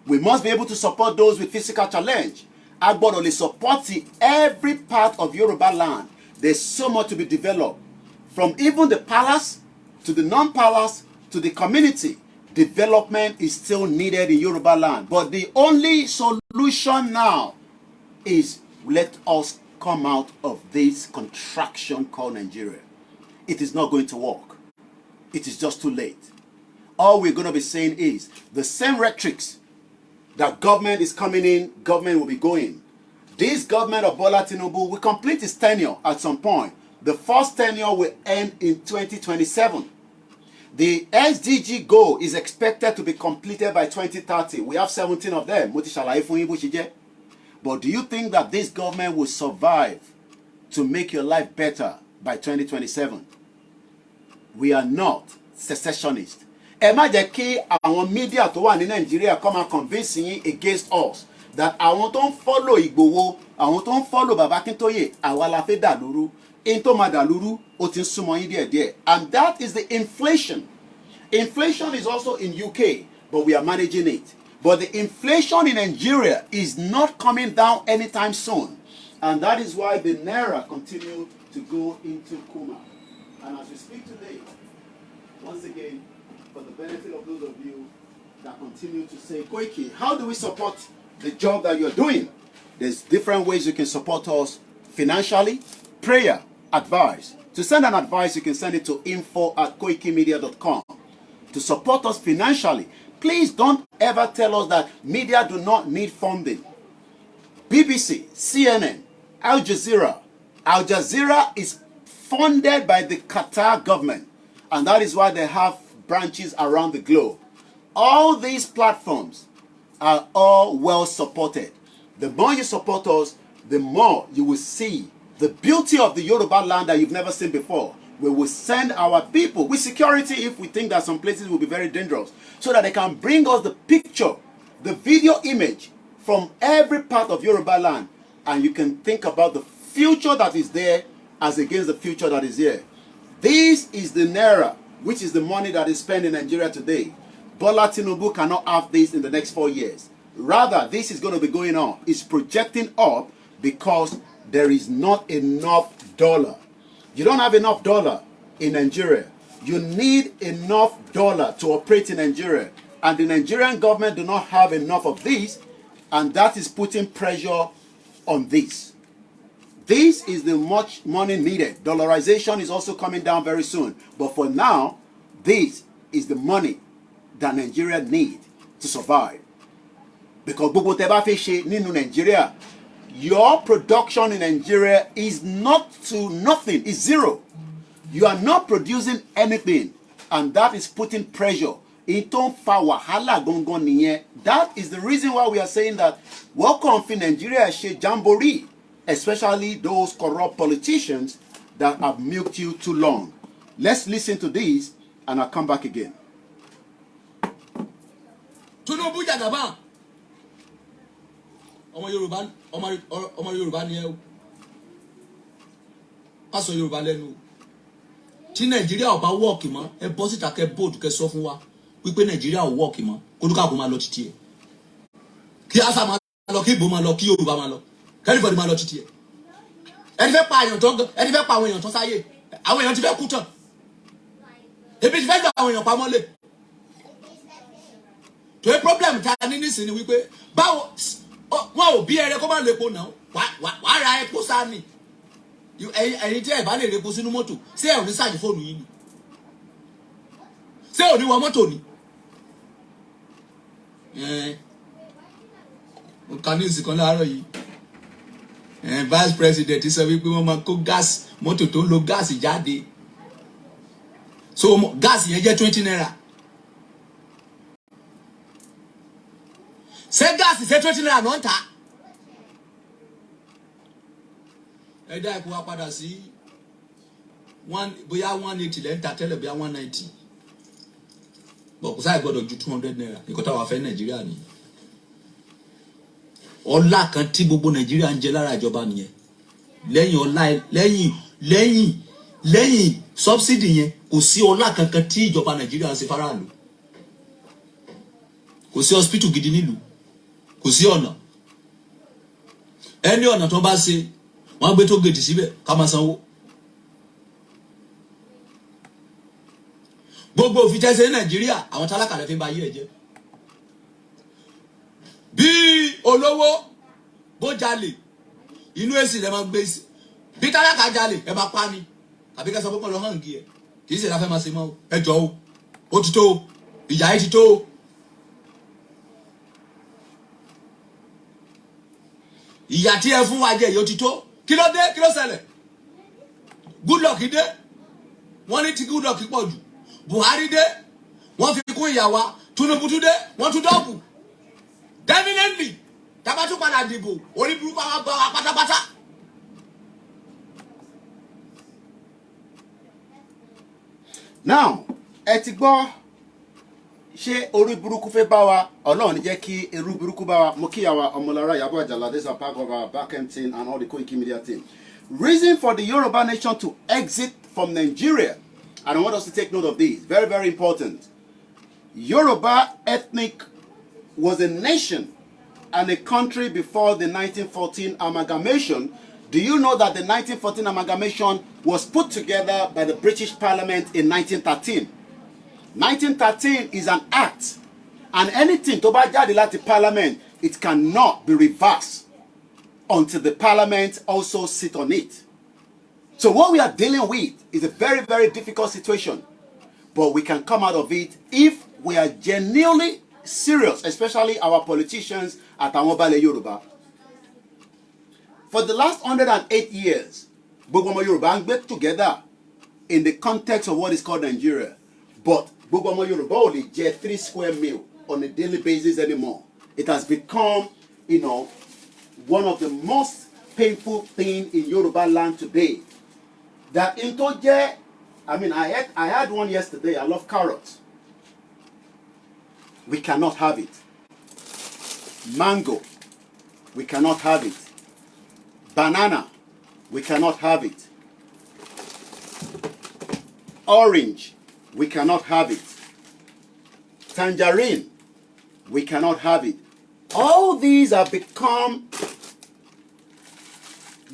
S2: We must be able to support those with physical challenge. Agbodoli support every part of Yoruba land. There's so much to be developed. From even the palace to the non-palace to the community, development is still needed in Yoruba land. But the only solution now is let us come out of this contraction called Nigeria. It is not going to work. It is just too late. All we're going to be saying is the same rhetorics that government is coming in, government will be going. This government of Bola Tinubu will complete its tenure at some point. The first tenure will end in 2027. The SDG goal is expected to be completed by 2030. We have 17 of them. But do you think that this government will survive to make your life better by 2027? We are not secessionists. Ẹ má jẹ́ kí àwọn media tó wà ní Nàìjíríà come and convince yín against us that àwọn tó ń follow Ìgbòho, àwọn tó ń follow Baba Akintoye, àwa la fẹ́ dàlúrú. In tó máa dàlúrú, ó ti ń súnmọ́ yín díẹ̀díẹ̀. And that is the inflation. Inflation is also in UK, but we are managing it. But the inflation in Nigeria is not coming down anytime soon. And that is why the Naira continue to go into coma. And as we speak today, once again, for the benefit of those of you that continue to say, Koiki, how do we support the job that you're doing? There's different ways you can support us financially, prayer, advice. To send an advice, you can send it to info@koikimedia.com. To support us financially, please don't ever tell us that media do not need funding. BBC, CNN, Al Jazeera. Al Jazeera is funded by the Qatar government, and that is why they have branches around the globe. All these platforms are all well supported. The more you support us, the more you will see the beauty of the Yoruba land that you've never seen before. We will send our people with security if we think that some places will be very dangerous, so that they can bring us the picture, the video image from every part of Yoruba land, and you can think about the future that is there as against the future that is here. This is the Naira, which is the money that is spent in Nigeria today. Bola Tinubu cannot have this in the next 4 years. Rather, this is going to be going on. It's projecting up because there is not enough dollar. You don't have enough dollar in Nigeria. You need enough dollar to operate in Nigeria. And the Nigerian government do not have enough of this, and that is putting pressure on this. This is the much money needed. Dollarization is also coming down very soon. But for now, this is the money that Nigeria needs to survive. Because gbogbo tẹ́ bá fẹ́ ṣe nínú Nigeria, your production in Nigeria is not to nothing, it's zero. You are not producing anything, and that is putting pressure Ìtò ń fa wàhálà gangan nìyẹn. That is the reason why we are saying that welcome fi Nigeria ṣe jamboree, especially those corrupt politicians that have milked you too long. Let's listen to this and I'll come back again.
S4: Tinubu Jagaba ọmọ Yorùbá ni ẹ o. Má sọ Yorùbá lẹ́nu. Tí Nàìjíríà ò bá wọ́ọ̀kì mọ́, ẹ bọ́ síta kẹ́ bóòdù kẹ́ sọ fún wa wípé Nàìjíríà ò wọ́ọ̀kì mọ́, kólúkà kó máa lọ títí ẹ̀. Kí Asa máa lọ, kí Ìgbò máa lọ, kí Yorùbá máa lọ, kẹ́rìbọ̀dì máa lọ títí ẹ̀. Ẹni fẹ́ pa àwọn èèyàn tán sáyé, àwọn èèyàn ti fẹ́ kú tán. Ebi ti fẹ́ gba àwọn èèyàn pamọ́ lé. To a problem ta ní nísìnyí wípé báwo wọn ò bí ẹrẹ kó má lè po náà wàá ra epo sáà ni. Ẹ̀yin tí ẹ bá lè repo sínú mọ́tò ṣé ẹ ò ní ṣáàjì fóònù yìí ni ṣé ò ní wọ mọ́tò ni. Mo kà ní ìsìnkan láàárọ̀ yìí vice president sọ wípé wọ́n máa kó gáàsì mọ́tò tó ń lo gáàsì jáde so gáàsì yẹn jẹ́ 20 naira. Ṣé gáàsì ṣe 20 naira náà ń tà? Ẹ dá epo wa padà sí bóyá 180 lẹ́ ń ta tẹ́lẹ̀ bóyá 190 bọ̀ kò sáà gbọ́dọ̀ ju 200 naira nǹkan táwa fẹ́ Nàìjíríà ni. Ọlá kan tí gbogbo Nàìjíríà ń jẹ lára ìjọba nìyẹn. Lẹ́yìn ọlá lẹ́yìn subsidy yẹn kò sí ọlá kankan tí ìjọba Nàìjíríà ń ṣe faraàlú. Kò sí hospital gidi nílùú, kò sí ọ̀nà. Ẹni ọ̀nà tó bá ṣe wọ́n gbé tó gèdè síbẹ̀ ká máa sanwó. Gbogbo òfin tẹ́sẹ̀ ní Nàìjíríà àwọn tálákà lè fi ba ayé ẹ̀ jẹ́. Bí olówó bó jalè inú èsì lè máa gbé sí, bí tálákà jalè ẹ máa pa ni àbí ká sọ pé pọ̀lọ́ hàn gí ẹ kì í ṣe la fẹ́ máa ṣe mọ́ ẹ jọ o ó ti tó o ìyá yìí ti tó o. Ìyà tí ẹ fún wa jẹ yìí ó ti tó. Kí ló dé? Kí ló ṣẹlẹ̀? Goodluck dé wọ́n ní tí Goodluck pọ̀ jù, Buhari dé wọ́n fi kún ìyà wa, Tinubu tún dé wọ́n tún dọ́ọ̀bù. Definitely tábà tún padà dìbò orí burúkú àwọn gbọ́ wa pátápátá.
S2: Now ẹ ti gbọ́ ṣé orí burúkú fẹ́ bá wa Ọlọ́run ní jẹ́ kí eru burúkú bá wa. Mo kíyàwó Ọmọlára Ìyábọ̀ Àjàlá, this is part of our back-end team and all the Koikimedia team. Reason for the Yoruba nation to exit from Nigeria, and I want us to take note of this, very very important. Yoruba ethnic was a nation and a country before the 1914 amalgamation. Do you know that the 1914 amalgamation was put together by the British Parliament in 1913? 1913 is an act, and anything tó bá jáde láti Parliament, it cannot be reversed until the Parliament also sit on it. So what we are dealing with is a very, very difficult situation, but we can come out of it if we are genuinely serious, especially our politicians at Awobale Yoruba. For the last 108 years, gbogbo ọmọ Yorùbá ń gbé together in the context of what is called Nigeria. But gbogbo ọmọ Yorùbá ò lè jẹ 3 square meal on a daily basis anymore. It has become, one of the most painful things in Yoruba land today. That into jẹ, I had one yesterday. I love carrots. We cannot have it. Mango, we cannot have it. Banana, we cannot have it. Orange, we cannot have it. Tangerine, we cannot have it. All these have become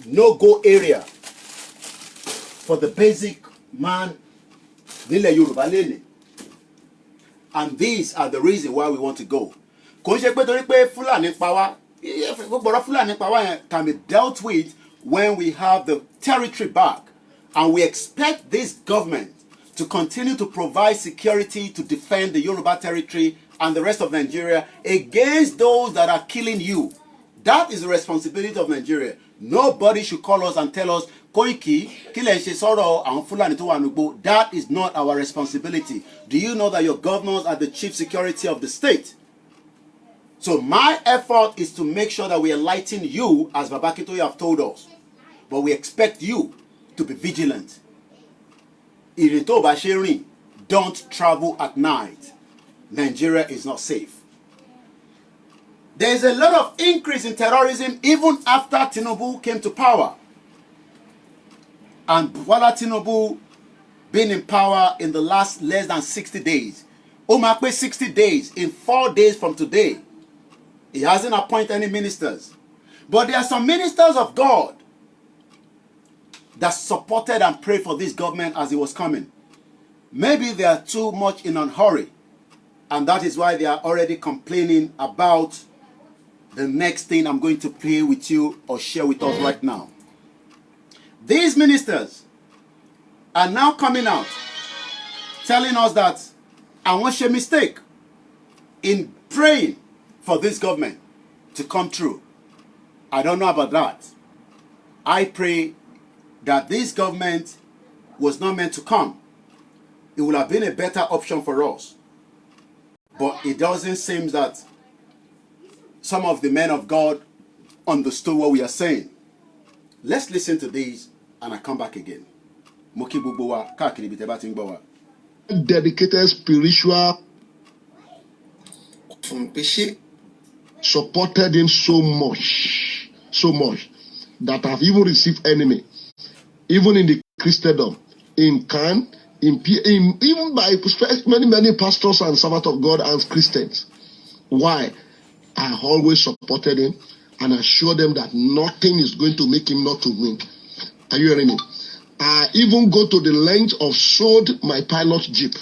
S2: no-go area for the basic man nílẹ̀ Yorùbá lẹ́nìí. And these are the reason why we want to go. Kò ń ṣe pé torí pé Fúlàní pa wá, gbogbo ọ̀rọ̀ Fúlàní pa wá yẹn can be dealt with when we have the territory back, and we expect this government to continue to provide security to defend the Yoruba territory and the rest of Nigeria against those that are killing you. That is the responsibility of Nigeria. Nobody should call us and tell us Koiki, kí lẹ̀ ń ṣe sọ̀rọ̀ àwọn Fúlàní tó wà nígbó? That is not our responsibility. Do you know that your governors are the chief security of the state? So my effort is to make sure that we enlighten you, as Babakito have told us. But we expect you to be vigilant. Ìrìn tó bá ṣe rìn, don't travel at night. Nigeria is not safe. There is a lot of increase in terrorism even after Tinubu came to power. And Bola Tinubu being in power in the last less than 60 days. Omakwe 60 days, in 4 days from today. He hasn't appointed any ministers. But there are some ministers of God that supported and prayed for this government as it was coming. Maybe they are too much in a hurry. And that is why they are already complaining about the next thing I'm going to play with you or share with us right now. These ministers are now coming out telling us that I want a mistake in praying for this government to come true. I don't know about that. I pray that this government was not meant to come. It would have been a better option for us. But it doesn't seem that some of the men of God understood what we are saying. Let's listen to these and I come back again.
S5: Dedicated spiritual supported him so much that I've even received enemy, even in the Christendom, in Can, even by many pastors and servants of God and Christians. Why? I always supported him and assured them that nothing is going to make him not to win. Are you hearing me? I even go to the length of sold my pilot jeep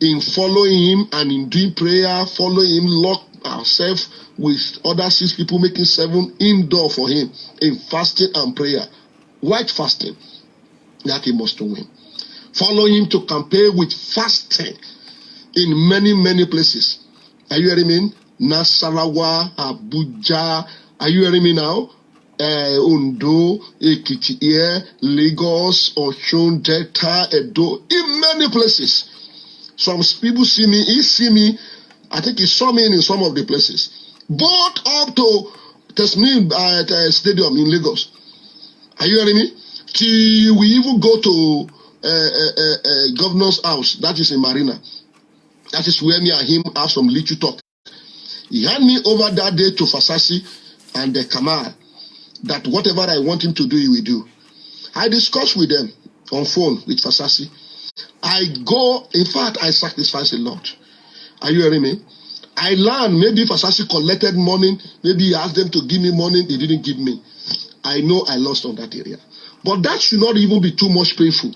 S5: in following him and in doing prayer, following him, lock ourselves with other 6 people, making 7 indoor for him in fasting and prayer, white fasting, that he must win. Follow him to campaign with fasting in many places. Are you hearing me? Nasarawa, Abuja. Are you hearing me now? Ondo, Ekiti, Lagos, Osun, Delta, Edo, in many places. Some people see me, he see me. I think he saw me in some of the places. Both up to Tesmin Stadium in Lagos. Are you hearing me? Till we even go to governor's house, that is in Marina. That is where me and him have some little talk. He had me over that day to Fasasi and the Kamal, that whatever I want him to do, he will do. I discussed with them on phone with Fasasi. I go, in fact, I sacrifice a lot. Are you hearing me? I learned, maybe Fasasi collected money, maybe he asked them to give me money, they didn't give me. I know I lost on that area. But that should not even be too much painful.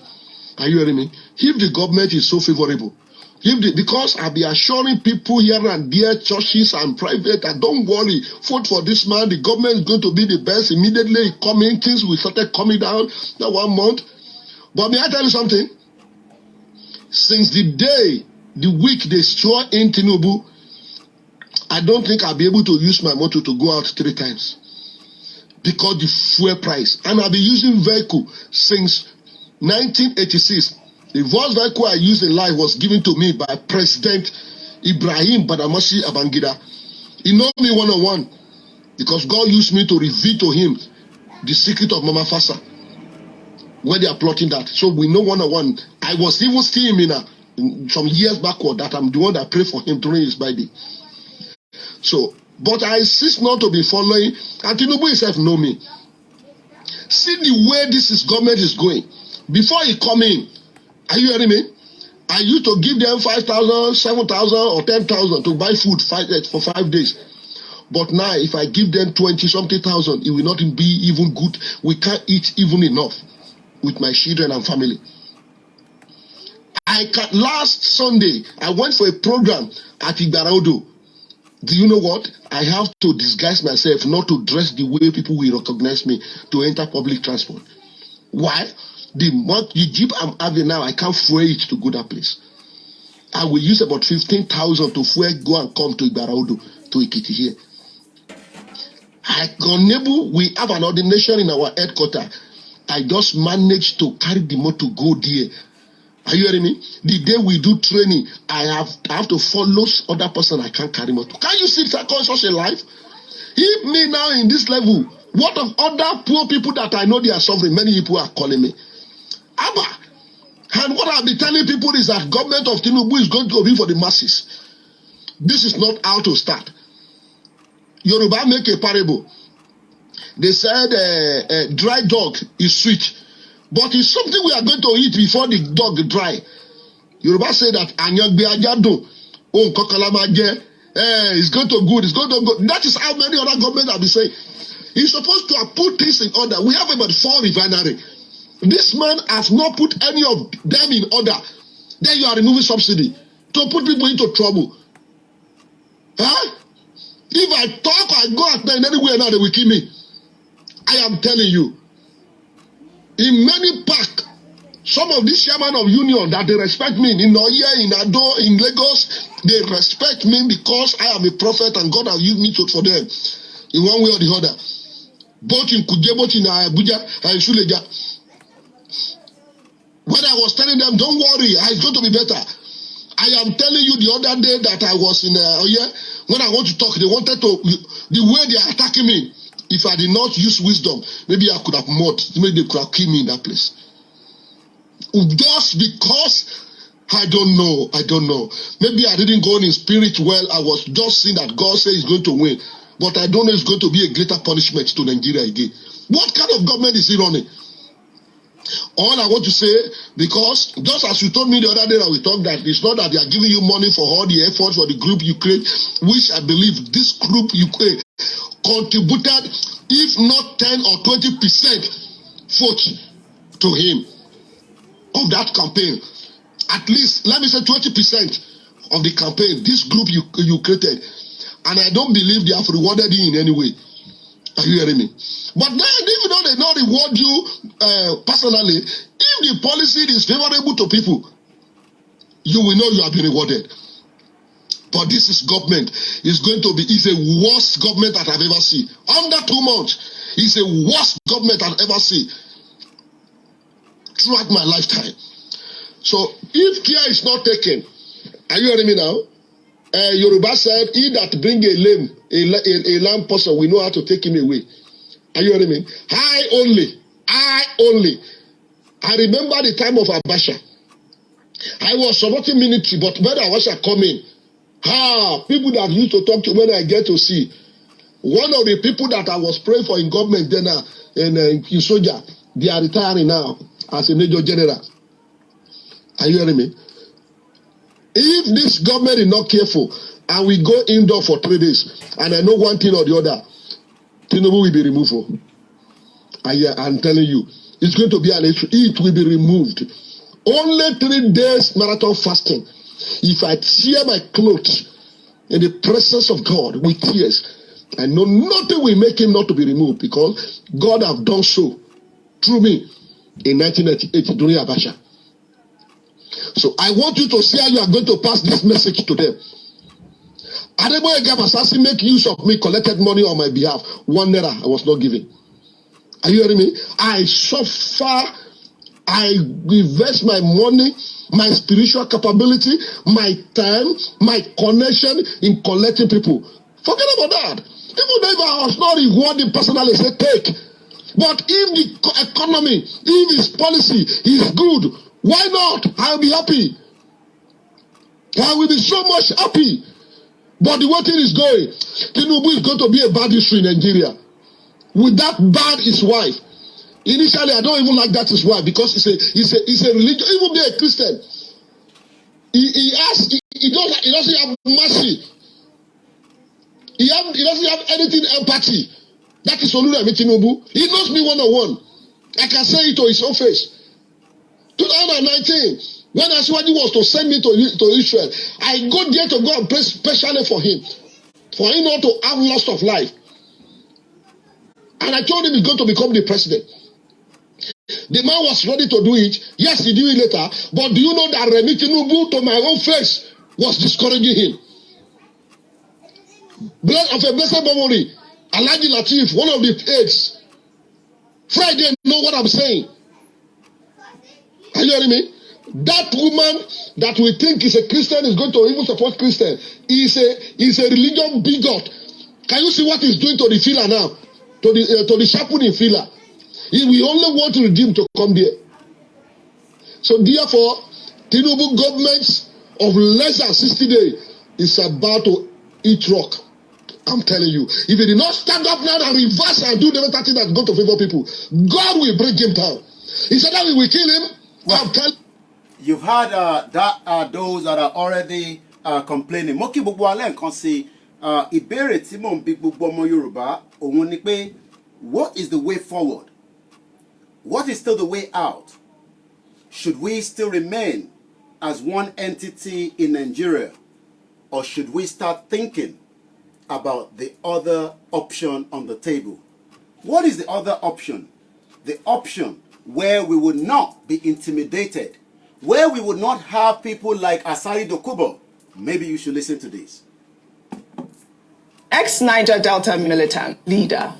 S5: Are you hearing me? If the government is so favorable, because I'll be assuring people here and there, churches and private, that don't worry, vote for this man, the government is going to be the best. Immediately coming, things will start coming down that 1 month. But may I tell you something? Since the day, the week they saw in Tinubu, I don't think I'll be able to use my motor to go out 3 times. Because the fuel price. And I'll be using vehicle since 1986. The first vehicle I used in life was given to me by President Ibrahim Badamasi Abangida. He knows me one-on-one because God used me to reveal to him the secret of Mama Fasa when they are plotting that. So we know one-on-one. I was even seeing him in some years backward that I'm the one that prayed for him during his birthday. So, but I insist not to be following, and Tinubu himself know me. See the way this government is going. Before he come in, are you hearing me? I used to give them 5,000, 7,000 or 10,000 to buy food for 5 days. But now if I give them 20-something thousand, it will not be even good. We can't eat even enough with my children and family. Last Sunday, I went for a program at Igbaraudo. Do you know what? I have to disguise myself not to dress the way people will recognize me to enter public transport. Why? The Jeep I'm having now, I can't fuel it to go that place. I will use about 15,000 to fuel, go and come to Igbaraudo, to Ekiti here. We have an ordination in our headquarters. I just managed to carry the motor to go there. Are you hearing me? The day we do training, I have to follow other person. I can't carry motor. Can you see that such a life? If me now in this level, what of other poor people that I know they are suffering? Many people are calling me. Abba. And what I'll be telling people is that government of Tinubu is going to be for the masses. This is not how to start. Yoruba make a parable. They said dry dog is sweet. But it's something we are going to eat before the dog dry. Yoruba say that anyagbe ajado o kokalamaje it's going to good, it's going to go. That is how many other governments have been saying. He's supposed to have put this in order. We have about 4 refineries. This man has not put any of them in order. Then you are removing subsidy to put people into trouble. Huh? If I talk, I go out there in anywhere now, they will kill me. I am telling you. In many parks, some of these chairman of union that they respect me in Oye, in Ado, in Lagos, they respect me because I am a prophet and God has used me for them in one way or the other. Both in Kuje, both in Abuja and Suleja. When I was telling them, don't worry, it's going to be better. I am telling you the other day that I was in Oye, when I want to talk, they wanted to, the way they are attacking me, if I did not use wisdom, maybe I could have mocked, maybe they could have killed me in that place. Just because I don't know. Maybe I didn't go in spirit well. I was just seeing that God said he's going to win. But I don't know if it's going to be a greater punishment to Nigeria again. What kind of government is he running? All I want to say, because just as you told me the other day that we talked, that it's not that they are giving you money for all the efforts for the group Ukraine, which I believe this group Ukraine contributed, if not 10 or 20% vote to him of that campaign. At least, let me say 20% of the campaign, this group you created. And I don't believe they have rewarded you in any way. Are you hearing me? But then, even though they not reward you personally, if the policy is favorable to people, you will know you have been rewarded. But this is government. It's going to be, it's a worst government that I've ever seen. Under 2 months, it's a worst government I've ever seen throughout my lifetime. So, if care is not taken, are you hearing me now? Yoruba said, he that bring a lame person, we know how to take him away. Are you hearing me? I only. I remember the time of Abasha. I was supporting military, but when Abasha come in, people that used to talk to when I get to see, one of the people that I was praying for in government then in soldier, they are retiring now as a major general. Are you hearing me? If this government is not careful and we go indoor for 3 days, and I know one thing or the other, Tinubu will be removed. I'm telling you, it's going to be an issue. It will be removed. Only 3 days marathon fasting. If I tear my clothes in the presence of God with tears, I know nothing will make him not to be removed, because God have done so through me in 1998 during Abasha. So I want you to see how you are going to pass this message to them. Adeboye Gabasasi make use of me, collected money on my behalf. 1 naira I was not giving. Are you hearing me? I suffer. I invest my money, my spiritual capability, my time, my connection in collecting people. Forget about that. Even if I was not rewarding personally, say take. But if the economy, if his policy is good, why not? I'll be happy. I will be so much happy. But the way thing is going, Tinubu is going to be a bad issue in Nigeria. With that bad his wife. Initially, I don't even like that his wife, because it's a religion. Even being a Christian, he doesn't have mercy. He doesn't have anything empathy. That is Oluremi Tinubu. He knows me one-on-one. I can say it to his own face. 2019, when Aswadi was to send me to Israel, I go there to go and pray specially for him not to have loss of life. And I told him he's going to become the president. The man was ready to do it. Yes, he did it later. But do you know that Remi Tinubu, to my own face, was discouraging him? Of a blessed memory, Alhaji Latif, one of the aides Friday know what I'm saying. Are you hearing me? That woman that we think is a Christian is going to even support Christian is a religion bigot. Can you see what he's doing to the filler now? To the sharpening filler. We only want to redeem to come there. So therefore, Tinubu government of less than 60 days is about to eat rock. I'm telling you. If he did not stand up now and reverse and do the other thing that's going to favor people, God will bring him down. He said that we will kill him.
S2: Well,
S5: I'm telling
S2: you've had those that are already complaining. Mo kí gbogbo alẹ́ nǹkan sí ìbéèrè tí mò ń bi gbogbo ọmọ Yorùbá òun ni pé what is the way forward? What is still the way out? Should we still remain as one entity in Nigeria, or should we start thinking about the other option on the table? What is the other option? The option where we would not be intimidated, where we would not have people like Asari Dokubo. Maybe you should listen to this.
S6: Ex-Niger Delta militant leader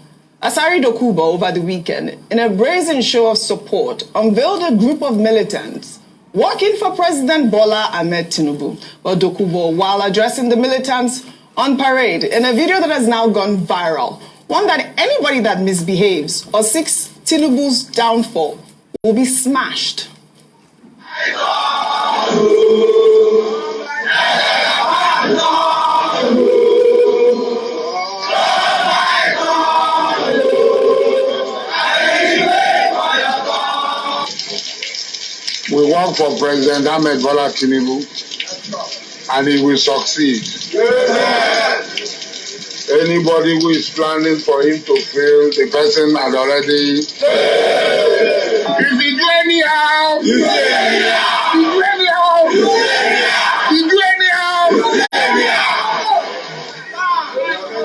S6: Asari Dokubo over the weekend, in a brazen show of support, unveiled a group of militants working for President Bola Ahmed Tinubu. Well, Dokubo, while addressing the militants on parade in a video that has now gone viral, one that anybody that misbehaves or seeks Tinubu's downfall will be smashed.
S7: We work for President Ahmed Bola Tinubu, and he will succeed. Anybody who is planning for him to fail, the person has already. If he do anyhow, he do anyhow, he do anyhow.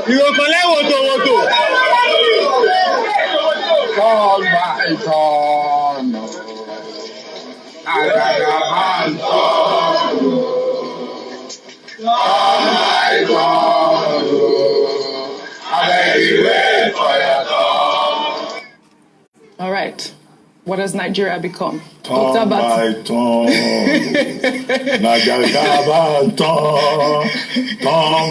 S7: You will collect woto. All my God.
S6: All right. What has Nigeria become?
S8: Turn by turn. Nigeria turn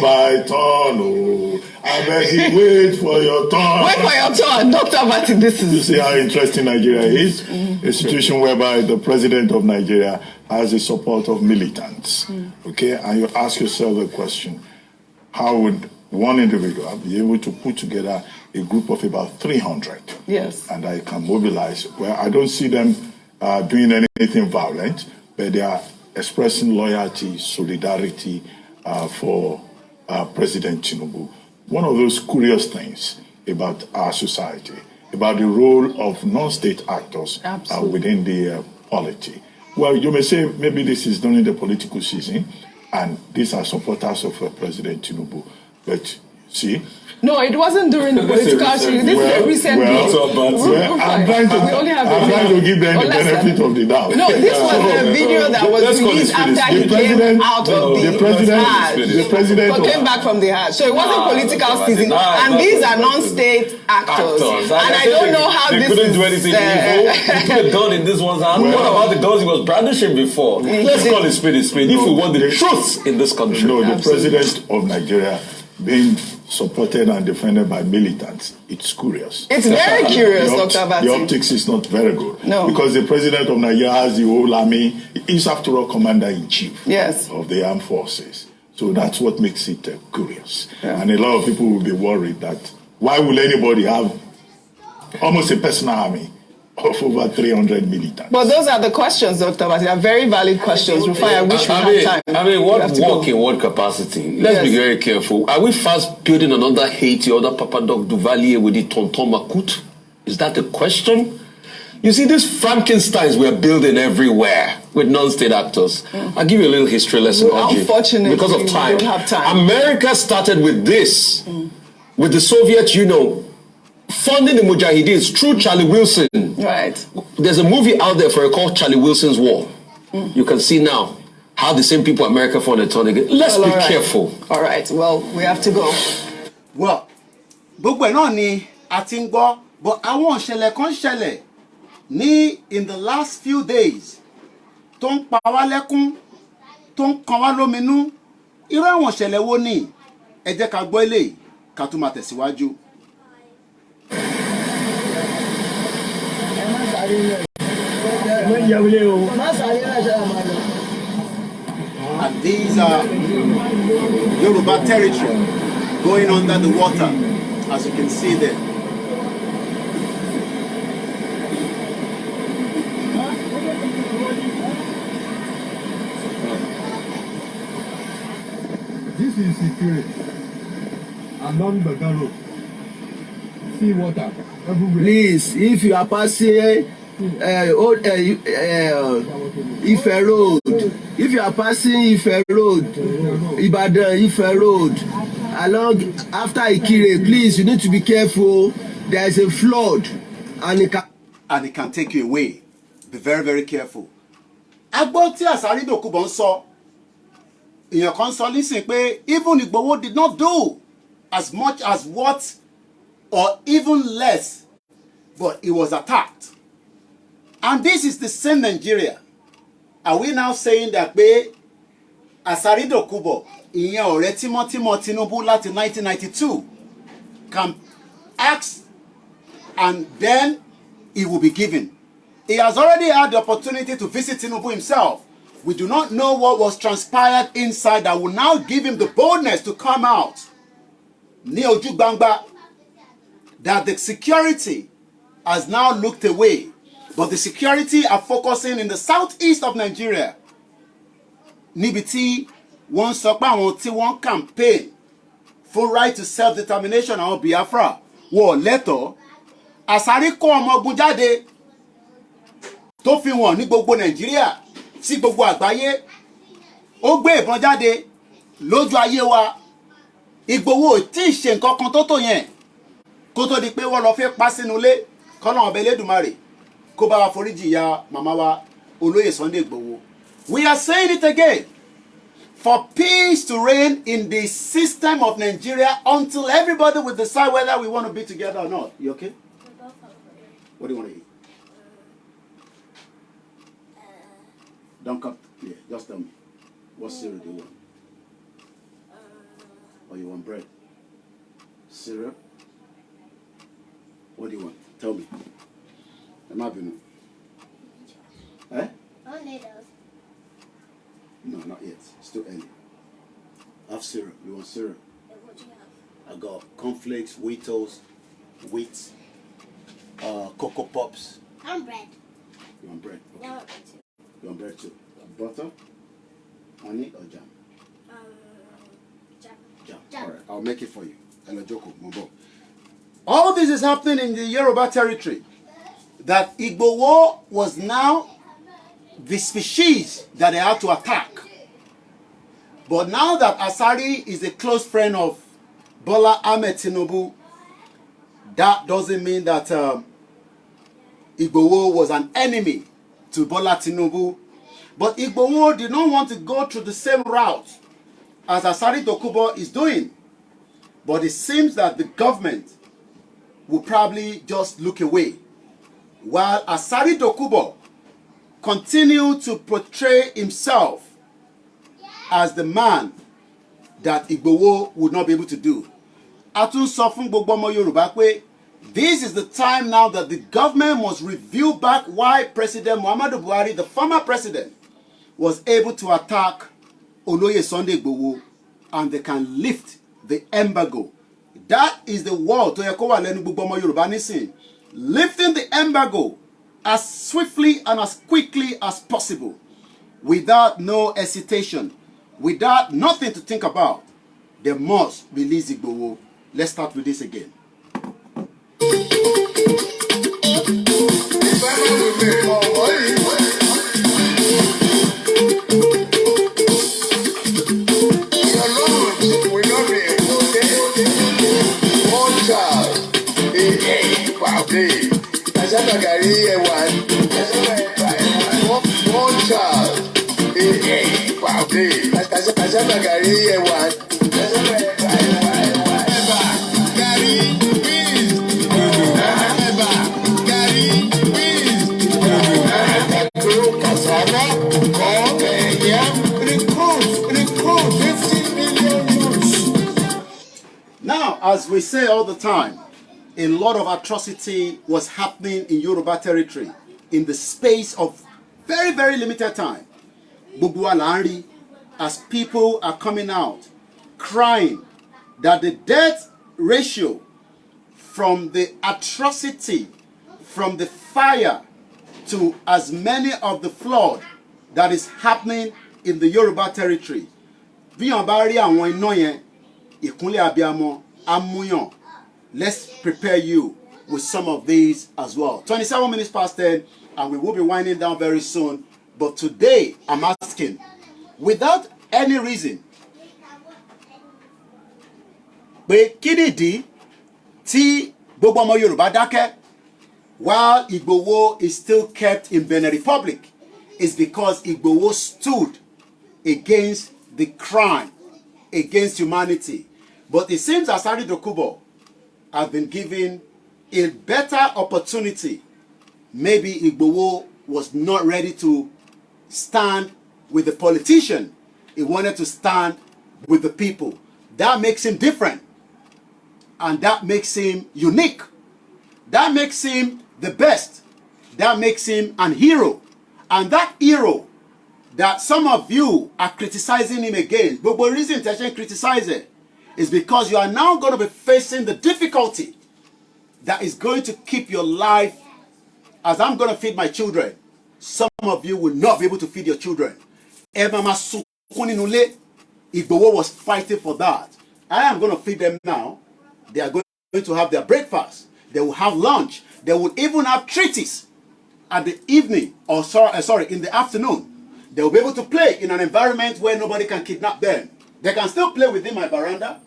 S8: by turn. Oh, I beg you, wait for your turn.
S6: Wait for your turn, Dr. Bati. This is.
S8: You see how interesting Nigeria is? A situation whereby the president of Nigeria has the support of militants. Okay, and you ask yourself the question: how would one individual be able to put together a group of about 300?
S6: Yes.
S8: And I can mobilize. Well, I don't see them doing anything violent, but they are expressing loyalty, solidarity for President Tinubu. One of those curious things about our society, about the role of non-state actors within the polity. Well, you may say maybe this is during the political season, and these are supporters of President Tinubu. But see,
S6: no, it wasn't during the political season. This is a recent video.
S8: I'm trying to give them the benefit of the doubt.
S6: No, this was a video that was released after he came out of the Hajj. Came back from the Hajj. So it wasn't political season. And these are non-state actors. And I don't know how this
S9: couldn't do anything evil. He put a gun in this one's hand. What about the guns he was brandishing before? Let's call it spade a spade. If we want the truth in this country.
S8: No, the president of Nigeria being supported and defended by militants, it's curious.
S6: It's very curious, Dr. Bati.
S8: The optics is not very good.
S6: No.
S8: Because the president of Nigeria has the whole army. He's, after all, commander-in-chief of the armed forces. So that's what makes it curious. Yeah. And a lot of people will be worried that why will anybody have almost a personal army of over 300 militants?
S6: But those are the questions, Dr. Bati. They are very valid questions. Rufai, I wish we had time.
S9: I mean, what work in what capacity? Let's be very careful. Are we fast building another Haiti, other Papadoc Duvalier with the Tonton Makut? Is that the question? You see, these Frankensteins we're building everywhere with non-state actors. I'll give you a little history lesson,
S6: unfortunately,
S9: because of time.
S6: We don't have time.
S9: America started with this, with the Soviet Union funding the Mujahideen through Charlie Wilson.
S6: Right.
S9: There's a movie out there for it called Charlie Wilson's War. You can see now how the same people America funded turn again. Let's be careful.
S6: All right. Well, we have to go.
S2: Well, gbogbo ẹ̀ náà ni a ti ń gbọ́ but àwọn ìṣẹ̀lẹ̀ kan ṣẹlẹ̀ ní in the last few days tó ń pa wá lẹ́kún tó ń kan wá lóminú. Irú àwọn ìṣẹ̀lẹ̀ wo ni? Ẹ jẹ́ ká gbọ́ eléyìí ká tún máa tẹ̀síwájú. And these are Yoruba territory going under the water, as you can see there.
S10: This is security along the road. See water everywhere.
S11: Please, if you are passing Ife Road, if you are passing Ife Road, Ibadan Ife Road, along after Ikire, please, you need to be careful. There is a flood, and it
S2: can take you away. Be very, very careful. Agbọ́ tí Asari Dokubo ń sọ, èèyàn kan sọ nísìn pé even Igboho did not do as much as what, or even less, but he was attacked. And this is the same Nigeria. Are we now saying that pé Asari Dokubo, ìyẹn ọ̀rẹ́ tímọ́tímọ́ Tinubu láti 1992, can ask and then he will be given? He has already had the opportunity to visit Tinubu himself. We do not know what was transpired inside that will now give him the boldness to come out. Ní ojú gbangba, that the security has now looked away. But the security are focusing in the southeast of Nigeria. Níbi tí wọ́n sọ pé àwọn tí wọ́n campaign for right to self-determination àwọn Biafra wọ́n lẹ́tọ̀ọ́. Asari kó ọmọ ogun jáde tó fi wọ́n ní gbogbo Nàìjíríà sí gbogbo àgbáyé. Ó gbé ìbọn jáde lójú ayé wa. Ìgbòho tí ì ṣe nǹkan kan tó tó yẹn kó tó di pé wọ́n lọ fẹ́ pa sínú ilé kọ́lọ́run ọba Elédùmarè kó bá wa foríjì ìyá màmá wa Olóyè Sunday Igboho. We are saying it again. For peace to reign in the system of Nigeria until everybody will decide whether we want to be together or not. You okay? What do you want to eat? Don't come. Yeah, just tell me. What cereal do you want? Or you want bread? Cereal? What do you want? Tell me. Am I being? Eh? No, not yet. It's too early. Have cereal. You want cereal?
S12: What do you have?
S2: I got cornflakes, Wheatos, wheat, Cocoa Pops.
S12: I want bread.
S2: You want bread? Okay.
S12: Yeah, I want bread too.
S2: You want bread too? Butter, honey, or jam?
S12: Jam.
S2: Jam. All right, I'll make it for you. Elojoko, Mombo. All this is happening in the Yoruba territory. That Igboho was now the species that they had to attack. But now that Asari is a close friend of Bola Ahmed Tinubu, that doesn't mean that Igboho was an enemy to Bola Tinubu. But Igboho did not want to go through the same route as Asari Dokubo is doing. But it seems that the government will probably just look away, while Asari Dokubo continue to portray himself as the man that Igboho would not be able to do. A tún sọ fún gbogbo ọmọ Yorùbá pé this is the time now that the government must review back why President Muhammadu Buhari, the former president, was able to attack Oloye Sunday Igboho, and they can lift the embargo. That is the word tó yẹ kó wà lẹ́nu gbogbo ọmọ Yorùbá nísìn. Lifting the embargo as swiftly and as quickly as possible, without no hesitation, without nothing to think about. They must release Igboho. Let's start with this again. as we say all the time, a lot of atrocity was happening in Yoruba territory in the space of very, very limited time. Gbogbo wa là ń rí as people are coming out crying that the death ratio from the atrocity, from the fire to as many of the flood that is happening in the Yoruba territory. Bí yàn bá rí àwọn iná yẹn, ìkúnlẹ̀ abiyamọ amúyàn. Let's prepare you with some of these as well. 27 minutes past 10, and we will be winding down very soon. But today, I'm asking, without any reason, pé kí nìdí tí gbogbo ọmọ Yorùbá dákẹ́ while Igboho is still kept in Benin Republic is because Igboho stood against the crime, against humanity. But it seems Asari Dokubo have been given a better opportunity. Maybe Igboho was not ready to stand with the politician. He wanted to stand with the people. That makes him different. And that makes him unique. That makes him the best. That makes him an hero. And that hero that some of you are criticizing him against, but the reason to criticize it is because you are now going to be facing the difficulty that is going to keep your life. As I'm going to feed my children, some of you will not be able to feed your children. Igboho was fighting for that. I am going to feed them now. They are going to have their breakfast. They will have lunch. They will even have treaties at the evening, or in the afternoon. They will be able to play in an environment where nobody can kidnap them. They can still play within my veranda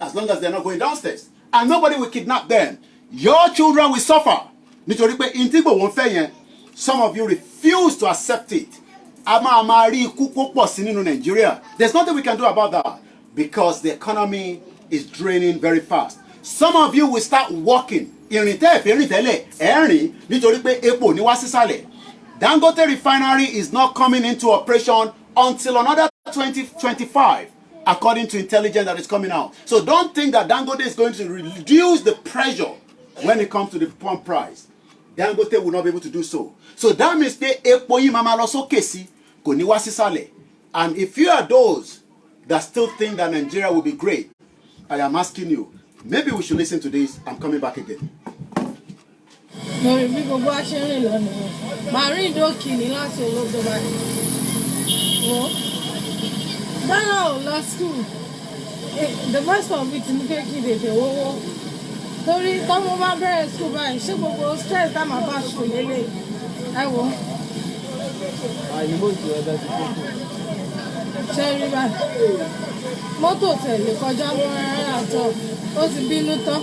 S2: as long as they're not going downstairs. And nobody will kidnap them. Your children will suffer. Some of you refuse to accept it. There's nothing we can do about that because the economy is draining very fast. Some of you will start walking. Dangote refinery is not coming into operation until another 2025, according to intelligence that is coming out. So don't think that Dangote is going to reduce the pressure when it comes to the pump price. Dangote will not be able to do so. So that means and if you are those that still think that Nigeria will be great, I am asking you, maybe we should listen to this. I'm coming back again.
S13: The first of it in the torí tọ́mọ bá bẹ̀rẹ̀ school báyìí ṣé gbogbo stress tá máa bá ṣò lélẹ̀ ẹ wò. ṣé rí báyìí mọ́tò tẹ̀lé kọjá mọ́ rárá àtọ̀ ó ti bínú tán.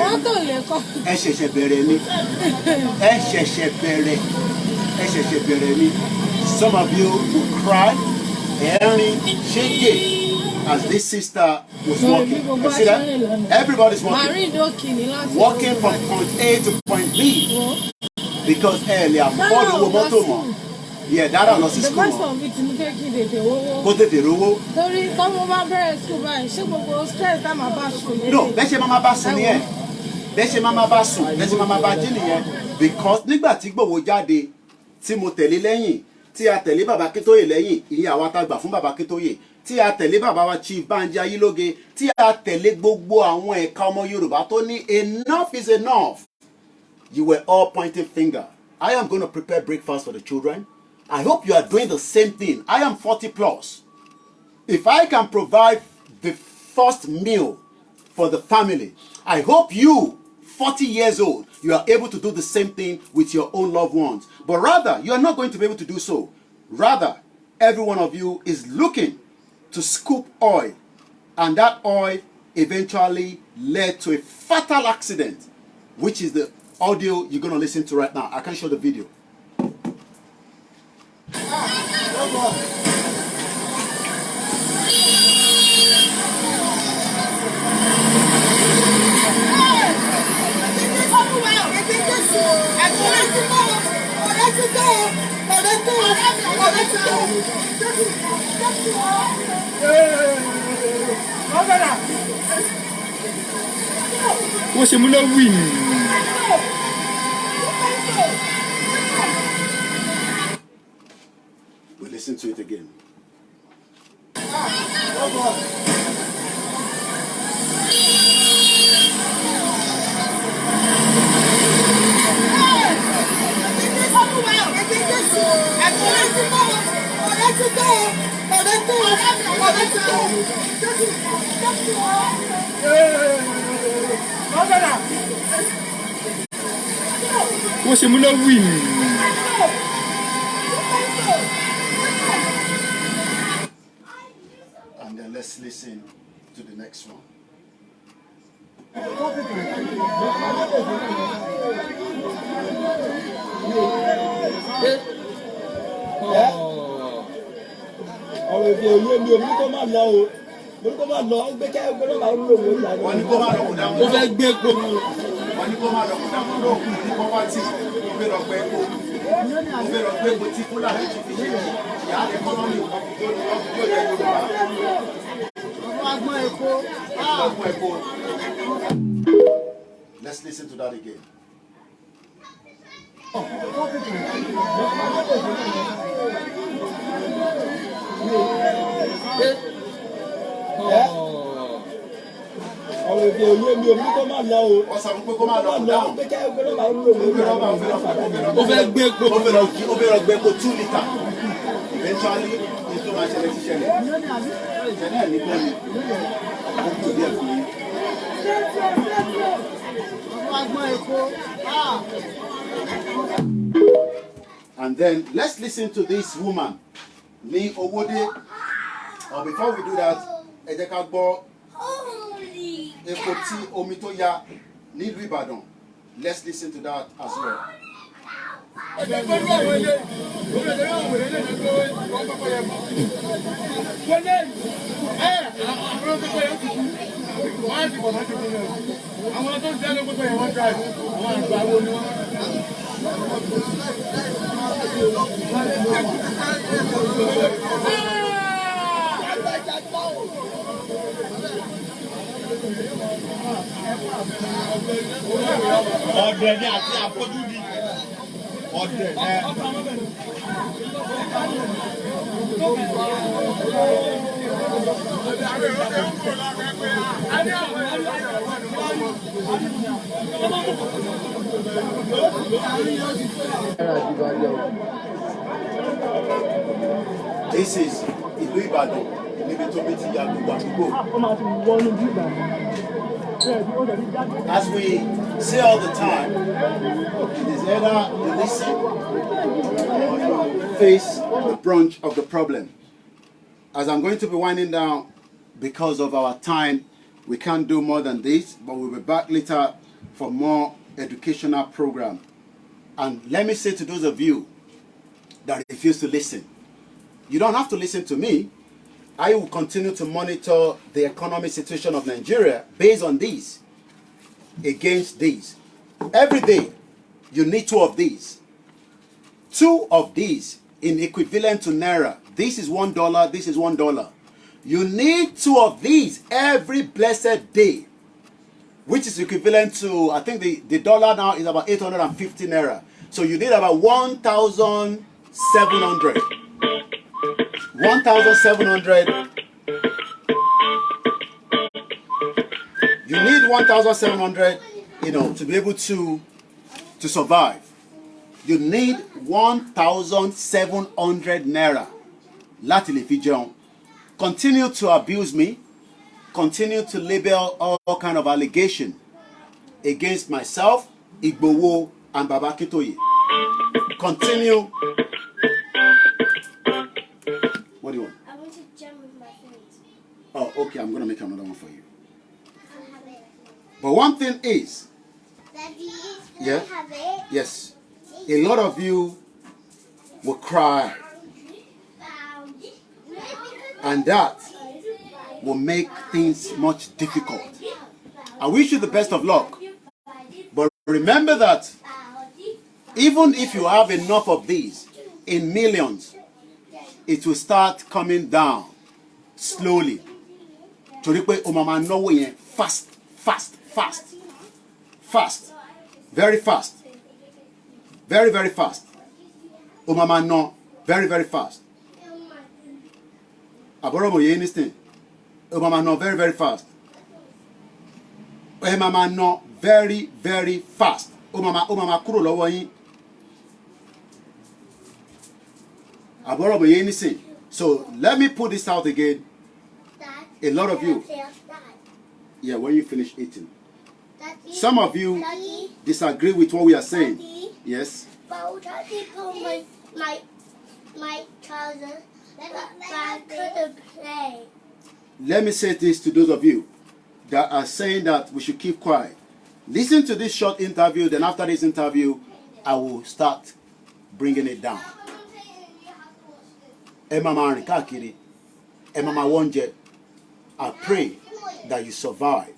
S13: mọ́tò lè kọ́.
S2: ẹ ṣẹ̀ṣẹ̀ bẹ̀rẹ̀ ni some of you will cry ẹ̀rín ṣége. As this sister was walking, you see that? Everybody's walking. Walking from point A to point B. Because earlier, before the motor, yeah, that are not school.
S13: The first of it in the
S2: no, mama basu because nígbà tí Igboho jáde tí mo tẹ̀lé lẹ́yìn tí a tẹ̀lé bàbá Akintoye lẹ́yìn ìyẹn àwa tá gbà fún bàbá Akintoye tí a tẹ̀lé bàbá wa Chief Banji Ayilóge tí a tẹ̀lé gbogbo àwọn ẹ̀ka ọmọ Yorùbá tó ní enough is enough. You were all pointing finger. I am going to prepare breakfast for the children. I hope you are doing the same thing. I am 40 plus. If I can provide the first meal for the family, I hope you, 40 years old, you are able to do the same thing with your own loved ones. But rather, you are not going to be able to do so. Rather, every one of you is looking to scoop oil, and that oil eventually led to a fatal accident, which is the audio you're going to listen to right now. I can show the video.
S10: wọ́n ṣe mú lọ wí ni.
S2: We listen to it again.
S10: Wọ́n ṣe mú lọ wí ni.
S2: And then let's listen to the next one.
S10: Ọ̀rọ̀ èdè òye mi ò ní kó má lọ o. Mo ní kó má lọ, ó gbé kẹ́ ẹgbẹ́ náà ń lò wọ́n ìlànà.
S2: Wọ́n ní kó má lọ kó dáhùn.
S10: Ó fẹ́ gbé epo mu.
S2: Wọ́n ní kó má lọ kó dáhùn lóògùn ní pọ́pátì. Ó fẹ́ lọ gbé epo. Ó fẹ́ lọ gbé epo tí Fúlàní ti fi ṣe ìyá ẹ̀kọ́nọ́mì ọ̀gbìn tó yẹ Yorùbá.
S3: Agbọ́n epo.
S2: Ọgbọ́n epo. Let's listen to that again.
S10: Ọ̀rọ̀ èdè òye mi ò ní kó má lọ o.
S2: Wọ́n sọ fún pé kó má lọ kó dáhùn.
S10: Ó gbé kẹ́ ẹgbẹ́ náà ń lò wọ́n ìlànà. Ó fẹ́ gbé epo.
S2: Ó fẹ́ lọ gbé epo 2 litre. Eventually, ní tó máa ṣẹlẹ̀ ti ṣẹlẹ̀. Ìṣẹ̀lẹ̀ ẹ̀ ní kọ́ ni. Ó kù díẹ̀ fún yín.
S3: Agbọ́n epo.
S2: And then let's listen to this woman, Ní Owódé. Before we do that, ẹ jẹ́ ká gbọ́ epo tí omi tó ya nílùú Ìbàdàn. Let's listen to that as well.
S10: Ọ̀dẹ̀ ni àti àfojúdi. Ọ̀dẹ̀ ẹ̀.
S2: This is ìlú Ìbàdàn níbi tó bí ti ya gbogbo àdúgbò. As we say all the time, it is either you listen or you face the brunt of the problem. As I'm going to be winding down, because of our time, we can't do more than this, but we'll be back later for more educational program. And let me say to those of you that refuse to listen, you don't have to listen to me. I will continue to monitor the economic situation of Nigeria based on these, against these. Every day, you need 2 of these. 2 of these in equivalent to Naira. This is $1, this is $1. You need 2 of these every blessed day, which is equivalent to, I think the dollar now is about 850 Naira. So you need about 1,700. 1,700. You need 1,700, to be able to survive. You need 1,700 Naira. Láti lè fi jẹun. Continue to abuse me. Continue to label all kind of allegation against myself, Igbowo, and Baba Akintoye. Continue. What do you want?
S12: I want to jam with my friends.
S2: Oh, okay, I'm going to make another one for you. But one thing is,
S12: Daddy,
S2: yeah,
S12: have it?
S2: yes, a lot of you will cry, and that will make things much difficult. I wish you the best of luck, but remember that even if you have enough of these in millions, it will start coming down slowly. Torí pé o máa máa náwó yẹn fast. fast. Fast. Very fast. Very, very fast. O máa ná very, very fast. Àbúrò mo yé nísìn. O máa ná very, very fast. Ẹ máa ná very, very fast. O máa kúrò lọ́wọ́ yín. Àbúrò mo yé nísìn. So let me put this out again. A lot of you. Yeah, when you finish eating. Some of you disagree with what we are saying. Yes.
S12: But Daddy pulled my trousers, but I couldn't play.
S2: Let me say this to those of you that are saying that we should keep quiet. Listen to this short interview, then after this interview, I will start bringing it down. Ẹ máa máa rìn káàkiri, ẹ máa máa wọ́njẹ. I pray that you survive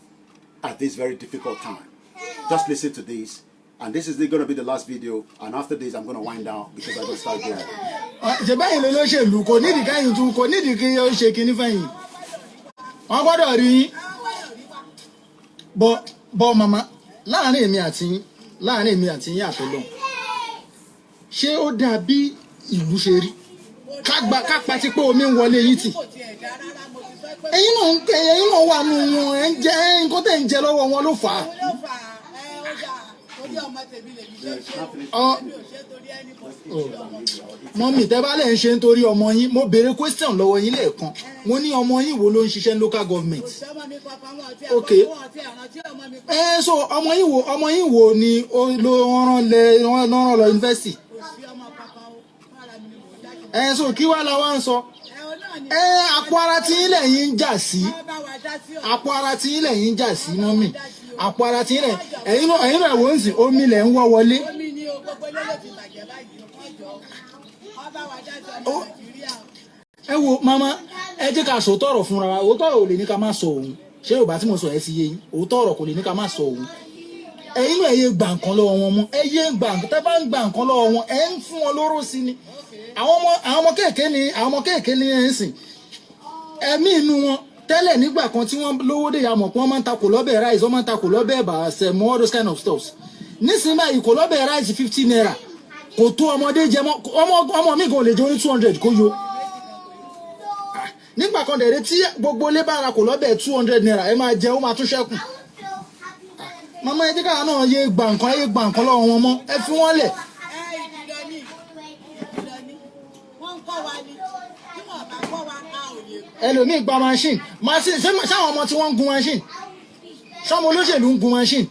S2: at this very difficult time. Just listen to this. And this is going to be the last video. And after this, I'm going to wind down because I'm going to start going.
S14: Ṣèbáyìí ló ṣèlú kò nídìí káyìn tún kò nídìí kí ó ṣe kinní fẹ́yìn. Wọ́n gbọ́dọ̀ rí yín. Bọ́ màmá láàárín èmi àti yín àtọ́lọ́. Ṣé ó dà bí ìlú ṣe rí? Ká pa ti pé omi ń wọlé yín tì. Ẹ̀yin náà wà nù wọn ẹ̀ ń jẹ nǹkan tẹ̀ ń jẹ lọ́wọ́ wọn ló fà á. Mọ́mì tẹ́ bá lẹ̀ ń ṣe nítorí ọmọ yín mo béèrè question lọ́wọ́ yín lẹ́ẹ̀kan mo ní ọmọ yín wo ló ń ṣiṣẹ́ ní local government. Ok so ọmọ yín wo ni ló rán lọ university. So kí wàá la wá ń sọ. Àpò ara tí ilẹ̀ yín ń jà sí mọ́mì àpò ara tí ilẹ̀ ẹ̀yin náà wò ń sìn omi lẹ̀ ń wọ́ wọlé. Ẹ wo mama ẹ jẹ́ ká sọ tọrọ fúnra wa òótọ́ ọ̀rọ̀ ò lè ní ká má sọ òun ṣé Yorùbá tí mo sọ ẹ ti yé yín òótọ́ ọ̀rọ̀ kò lè ní ká má sọ òun. Ẹ̀yin náà ẹ yé gbà nǹkan lọ́wọ́ wọn mọ́ ẹ yé gbà nǹkan tẹ́ bá ń gbà nǹkan lọ́wọ́ wọn ẹ ń fún wọn lóró sí ni. Àwọn ọmọ kéèké ní ẹ̀ ń sìn ẹ̀mí inú wọn tẹ́lẹ̀ nígbà kan tí wọ́n lówó dé yàmọ̀ pé wọ́n máa ń takò lọ́bẹ̀ rice wọ́n máa ń takò lọ́bẹ̀ ẹ̀bà sẹ̀mọ́ all those kind of stuff. Nísìnyí báyìí kò lọ́bẹ̀ rice 50 naira kò tó ọmọdé jẹ mọ́ ọmọ mi gan lè jẹ oní 200 kó yó. Nígbà kan dẹ̀rẹ́ tí gbogbo ilé bá ra kò lọ́bẹ̀ 200 naira ẹ máa jẹ ó máa tún ṣẹ́kù. Màmá ẹ jẹ́ káwọn náà yé gbà nǹkan lọ́wọ́ wọn mọ́ ẹ fi wọ́n lẹ̀. Ẹlòmíì gba machine ṣáwọn ọmọ tí wọ́n ń gun machine ṣọ́mọ olóṣèlú ń gun machine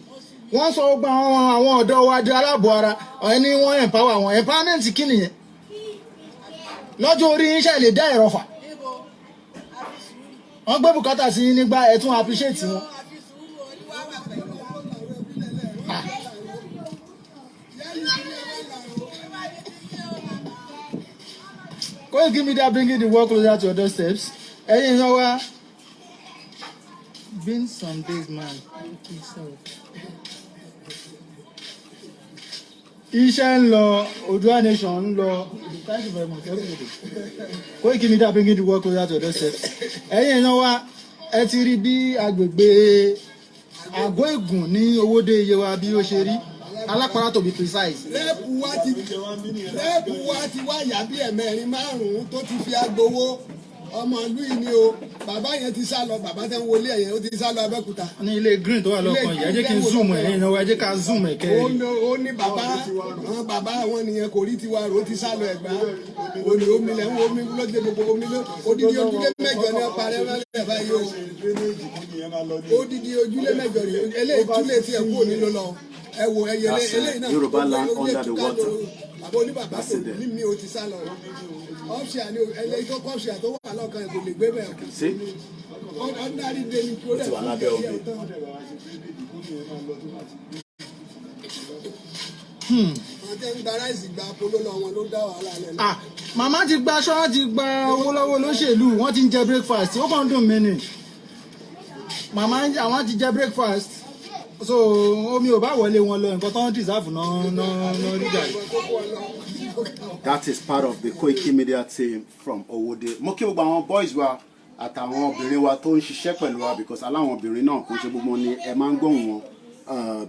S14: wọ́n sọ gba àwọn ọ̀dọ́ wa di aláàbò ara ẹni wọ́n empower àwọn empowerment kí nìyẹn lọ́jọ́ orí iṣẹ́ lè dá ẹ̀rọ fà wọ́n gbé bùkátà sí nígbà ẹ̀tún appreciate wọn. Koikimedia bringing the world closer to your doorsteps. Ẹ̀yin náà wá been some days man. Iṣẹ́ ń lọ Oòduà nation ń lọ. Thank you very much everybody. Koikimedia bringing the world closer to your doorsteps. Ẹ̀yin náà wá ẹ ti rí bí agbègbè Àgọ́ Ègùn ní Owódé Yewa bí ó ṣe rí. Alápàrà to be precise.
S15: Rẹ́ẹ̀pù wa ti wá yà bí ẹ̀mẹ́rin márùn-ún tó ti fi agbowó ọmọ ìlú yìí ni o bàbá yẹn ti sá lọ bàbá tẹ́ ń wọlé ẹ̀yẹn ó ti sá lọ Abẹ́òkúta.
S14: Ní ilé green tó wà lọ́kàn yìí ẹ jẹ́ kí n zoom ẹ̀ ẹ jẹ́ ká zoom ẹ̀ kẹ́ ẹ.
S15: Ó ní bàbá wọn nìyẹn kò rí tiwa rò ó ti sá lọ Ẹ̀gbá òní omi lẹ̀ ń wo omi lóde gbogbo omi ló odidi ojúlé mẹ́jọ ní ọ̀pá rẹ̀ wọ́n lẹ̀ báyìí o odidi ojúlé mẹ́jọ rẹ̀ eléyìí túlẹ̀ tí ẹ̀ kú òní ló lọ ẹ wo ẹyẹ eléyìí náà
S2: Yoruba land under the water.
S15: Bàbá oníbàbá kò ní mi ò ti sá lọ ọ̀ṣà ni ẹlẹ́yìí tó kọ́ ọ̀ṣà tó wà lọ́kàn ẹ̀ kò lè gbé bẹ́ẹ̀. Ordinary day ni kí ó dẹ̀ fún mi ẹ̀ tán. Ọjọ́ ń gba ráìsì gba polo lọ wọn ló dá wàhálà lẹ́nu.
S14: Màmá ti gba aṣọ wọn ti gba owó lọ́wọ́ olóṣèlú wọ́n ti ń jẹ breakfast ó kàn ń dùn mí ni. Màmá àwọn ti jẹ breakfast so omi ò bá wọlé wọn lọ nǹkan tó ń deserve náà rí jà.
S2: That is part of the Koikimedia team from Owode. Mo kí gbogbo àwọn boys wa àtàwọn obìnrin wa tó ń ṣiṣẹ́ pẹ̀lú wa because aláwọn obìnrin náà kò ṣe gbogbo ni ẹ máa ń gbóhùn wọn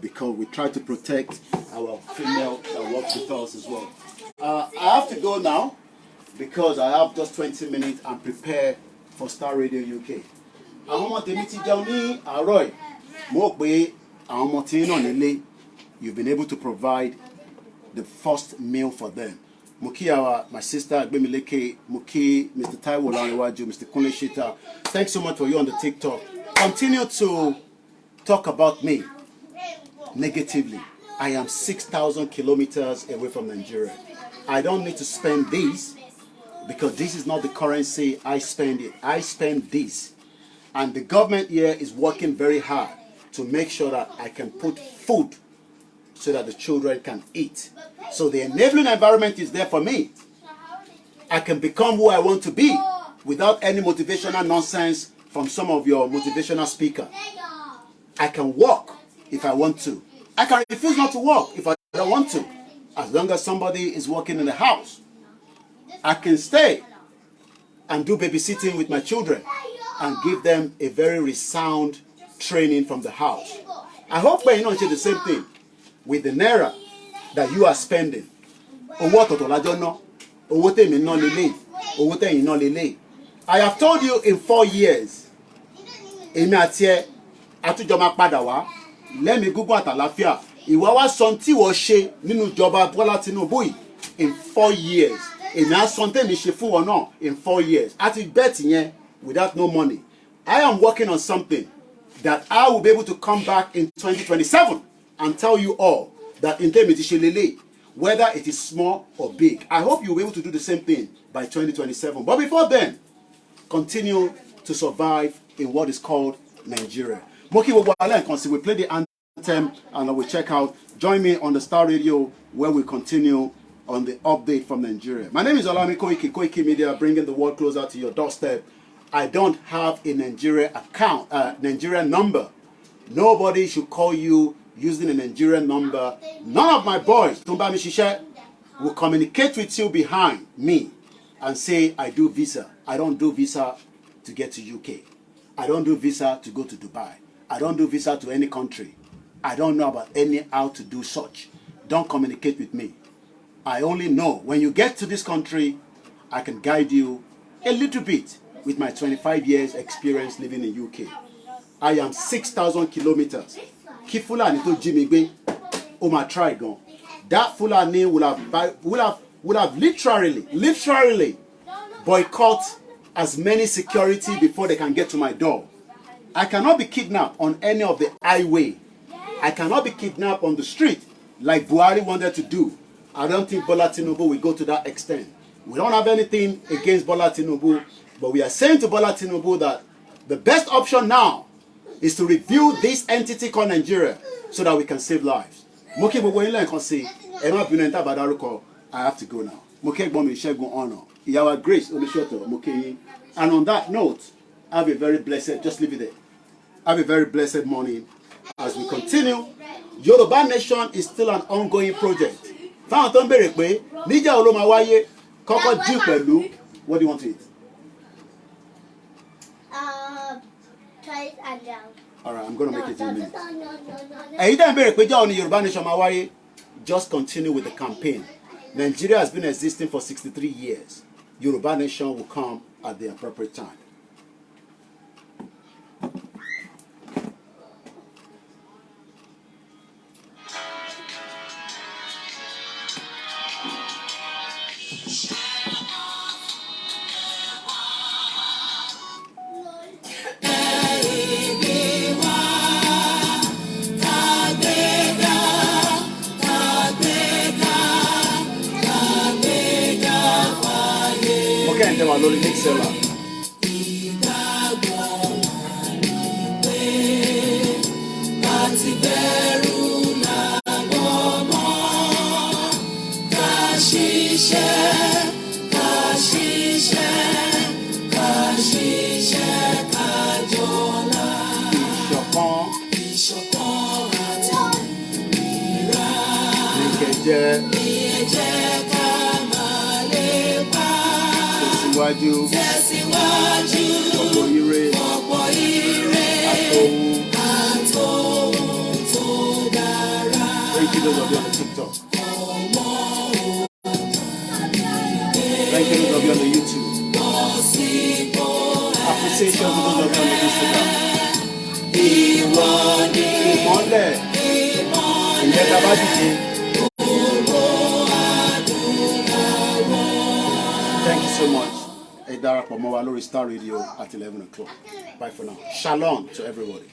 S2: because we try to protect our female that work with us as well. I have to go now because I have just 20 minutes and prepare for Star Radio UK. Àwọn ọmọ tèmi ti jẹun ní àárọ̀ yìí. Mo pé àwọn ọmọ tí náà nílé, you've been able to provide the first meal for them. Muki, my sister Agbemileke, Muki, Mr. Taiwo Laniwaju, Mr. Kunle Shita, thanks so much for you on the TikTok. Continue to talk about me negatively. I am 6,000 kilometers away from Nigeria. I don't need to spend this because this is not the currency I spend it. I spend this. And the government here is working very hard to make sure that I can put food so that the children can eat. So the enabling environment is there for me. I can become who I want to be without any motivational nonsense from some of your motivational speakers. I can walk if I want to. I can refuse not to walk if I don't want to, as long as somebody is working in the house. I can stay and do babysitting with my children and give them a very resound training from the house. I hope you don't do the same thing with the naira that you are spending. Owó ọ̀tọ̀ọ̀tọ̀ la jọ ná, owó tèmi ná lélẹ̀, owó tẹ̀yin ná lélẹ̀. I have told you in 4 years, èmi àti ẹ àtújọ máa padà wá, lẹ́mìí gúngún àtàláfíà, ìwà wá sọ tí wọ́n ṣe nínú ìjọba Bọ́lá Tinubu yìí in 4 years. Èmi á sọ tèmi ṣe fún wọn náà in 4 years. Àti bet yẹn without no money. I am working on something that I will be able to come back in 2027 and tell you all that in tèmi ti ṣe lélẹ̀, whether it is small or big. I hope you will be able to do the same thing by 2027. But before then, continue to survive in what is called Nigeria. Moki we play the anthem and we check out. Join me on the Star Radio where we continue on the update from Nigeria. My name is Olami Koikimedia, bringing the world closer to your doorstep. I don't have a Nigeria account, Nigerian number. Nobody should call you using a Nigerian number. None of my boys, Tumba Mishishe, will communicate with you behind me and say, I do visa. I don't do visa to get to UK. I don't do visa to go to Dubai. I don't do visa to any country. I don't know about any how to do such. Don't communicate with me. I only know when you get to this country, I can guide you a little bit with my 25 years experience living in UK. I am 6,000 kilometers. Kí Fulani tó jí mi gbé, ó máa try gan. That Fulani would have literally boycott as many security before they can get to my door. I cannot be kidnapped on any of the highway. I cannot be kidnapped on the street like Buhari wanted to do. I don't think Bola Tinubu will go to that extent. We don't have anything against Bola Tinubu, but we are saying to Bola Tinubu that the best option now is to review this entity called Nigeria so that we can save lives. Moke gbogbo yín lẹ́ẹ̀kan sí, ẹ má bínú ẹni tá bá dárúkọ, I have to go now. Moke gbọ́n mi Ṣẹ́gun Ọ̀nà, ìyàwó Grace Olúṣọ̀tọ̀, moke yín. And on that note, have a very blessed, just leave it there. Have a very blessed morning as we continue. Yoruba Nation is still an ongoing project. Fáwọn tó ń béèrè pé níjà wo ló máa wáyé, kọ́kọ́ dín pẹ̀lú, what do you want to eat?
S12: Try and down.
S2: All right, I'm going to make it in a minute.
S12: No.
S2: Ẹ̀yin tẹ́ ń béèrè pé jáwọ́ ni Yoruba Nation máa wáyé, just continue with the campaign. Nigeria has been existing for 63 years. Yoruba Nation will come at the appropriate time. Okay, and then I'll only make seller. tẹ̀síwájú.
S16: Tẹ̀síwájú.
S2: Ọ̀pọ̀ ire.
S16: Ọ̀pọ̀ ire. Àtòhun tó dára.
S2: Thank you those of you on the TikTok. Thank you those of you on the YouTube. Appreciation to those of you on the Instagram. Ìmọ́lẹ̀. Ìyẹn tá a bá dìde. Thank you so much. Ẹ darapọ̀ mọ́ wa lórí Star Radio at 11 o'clock. Bye for now. Shalom to everybody.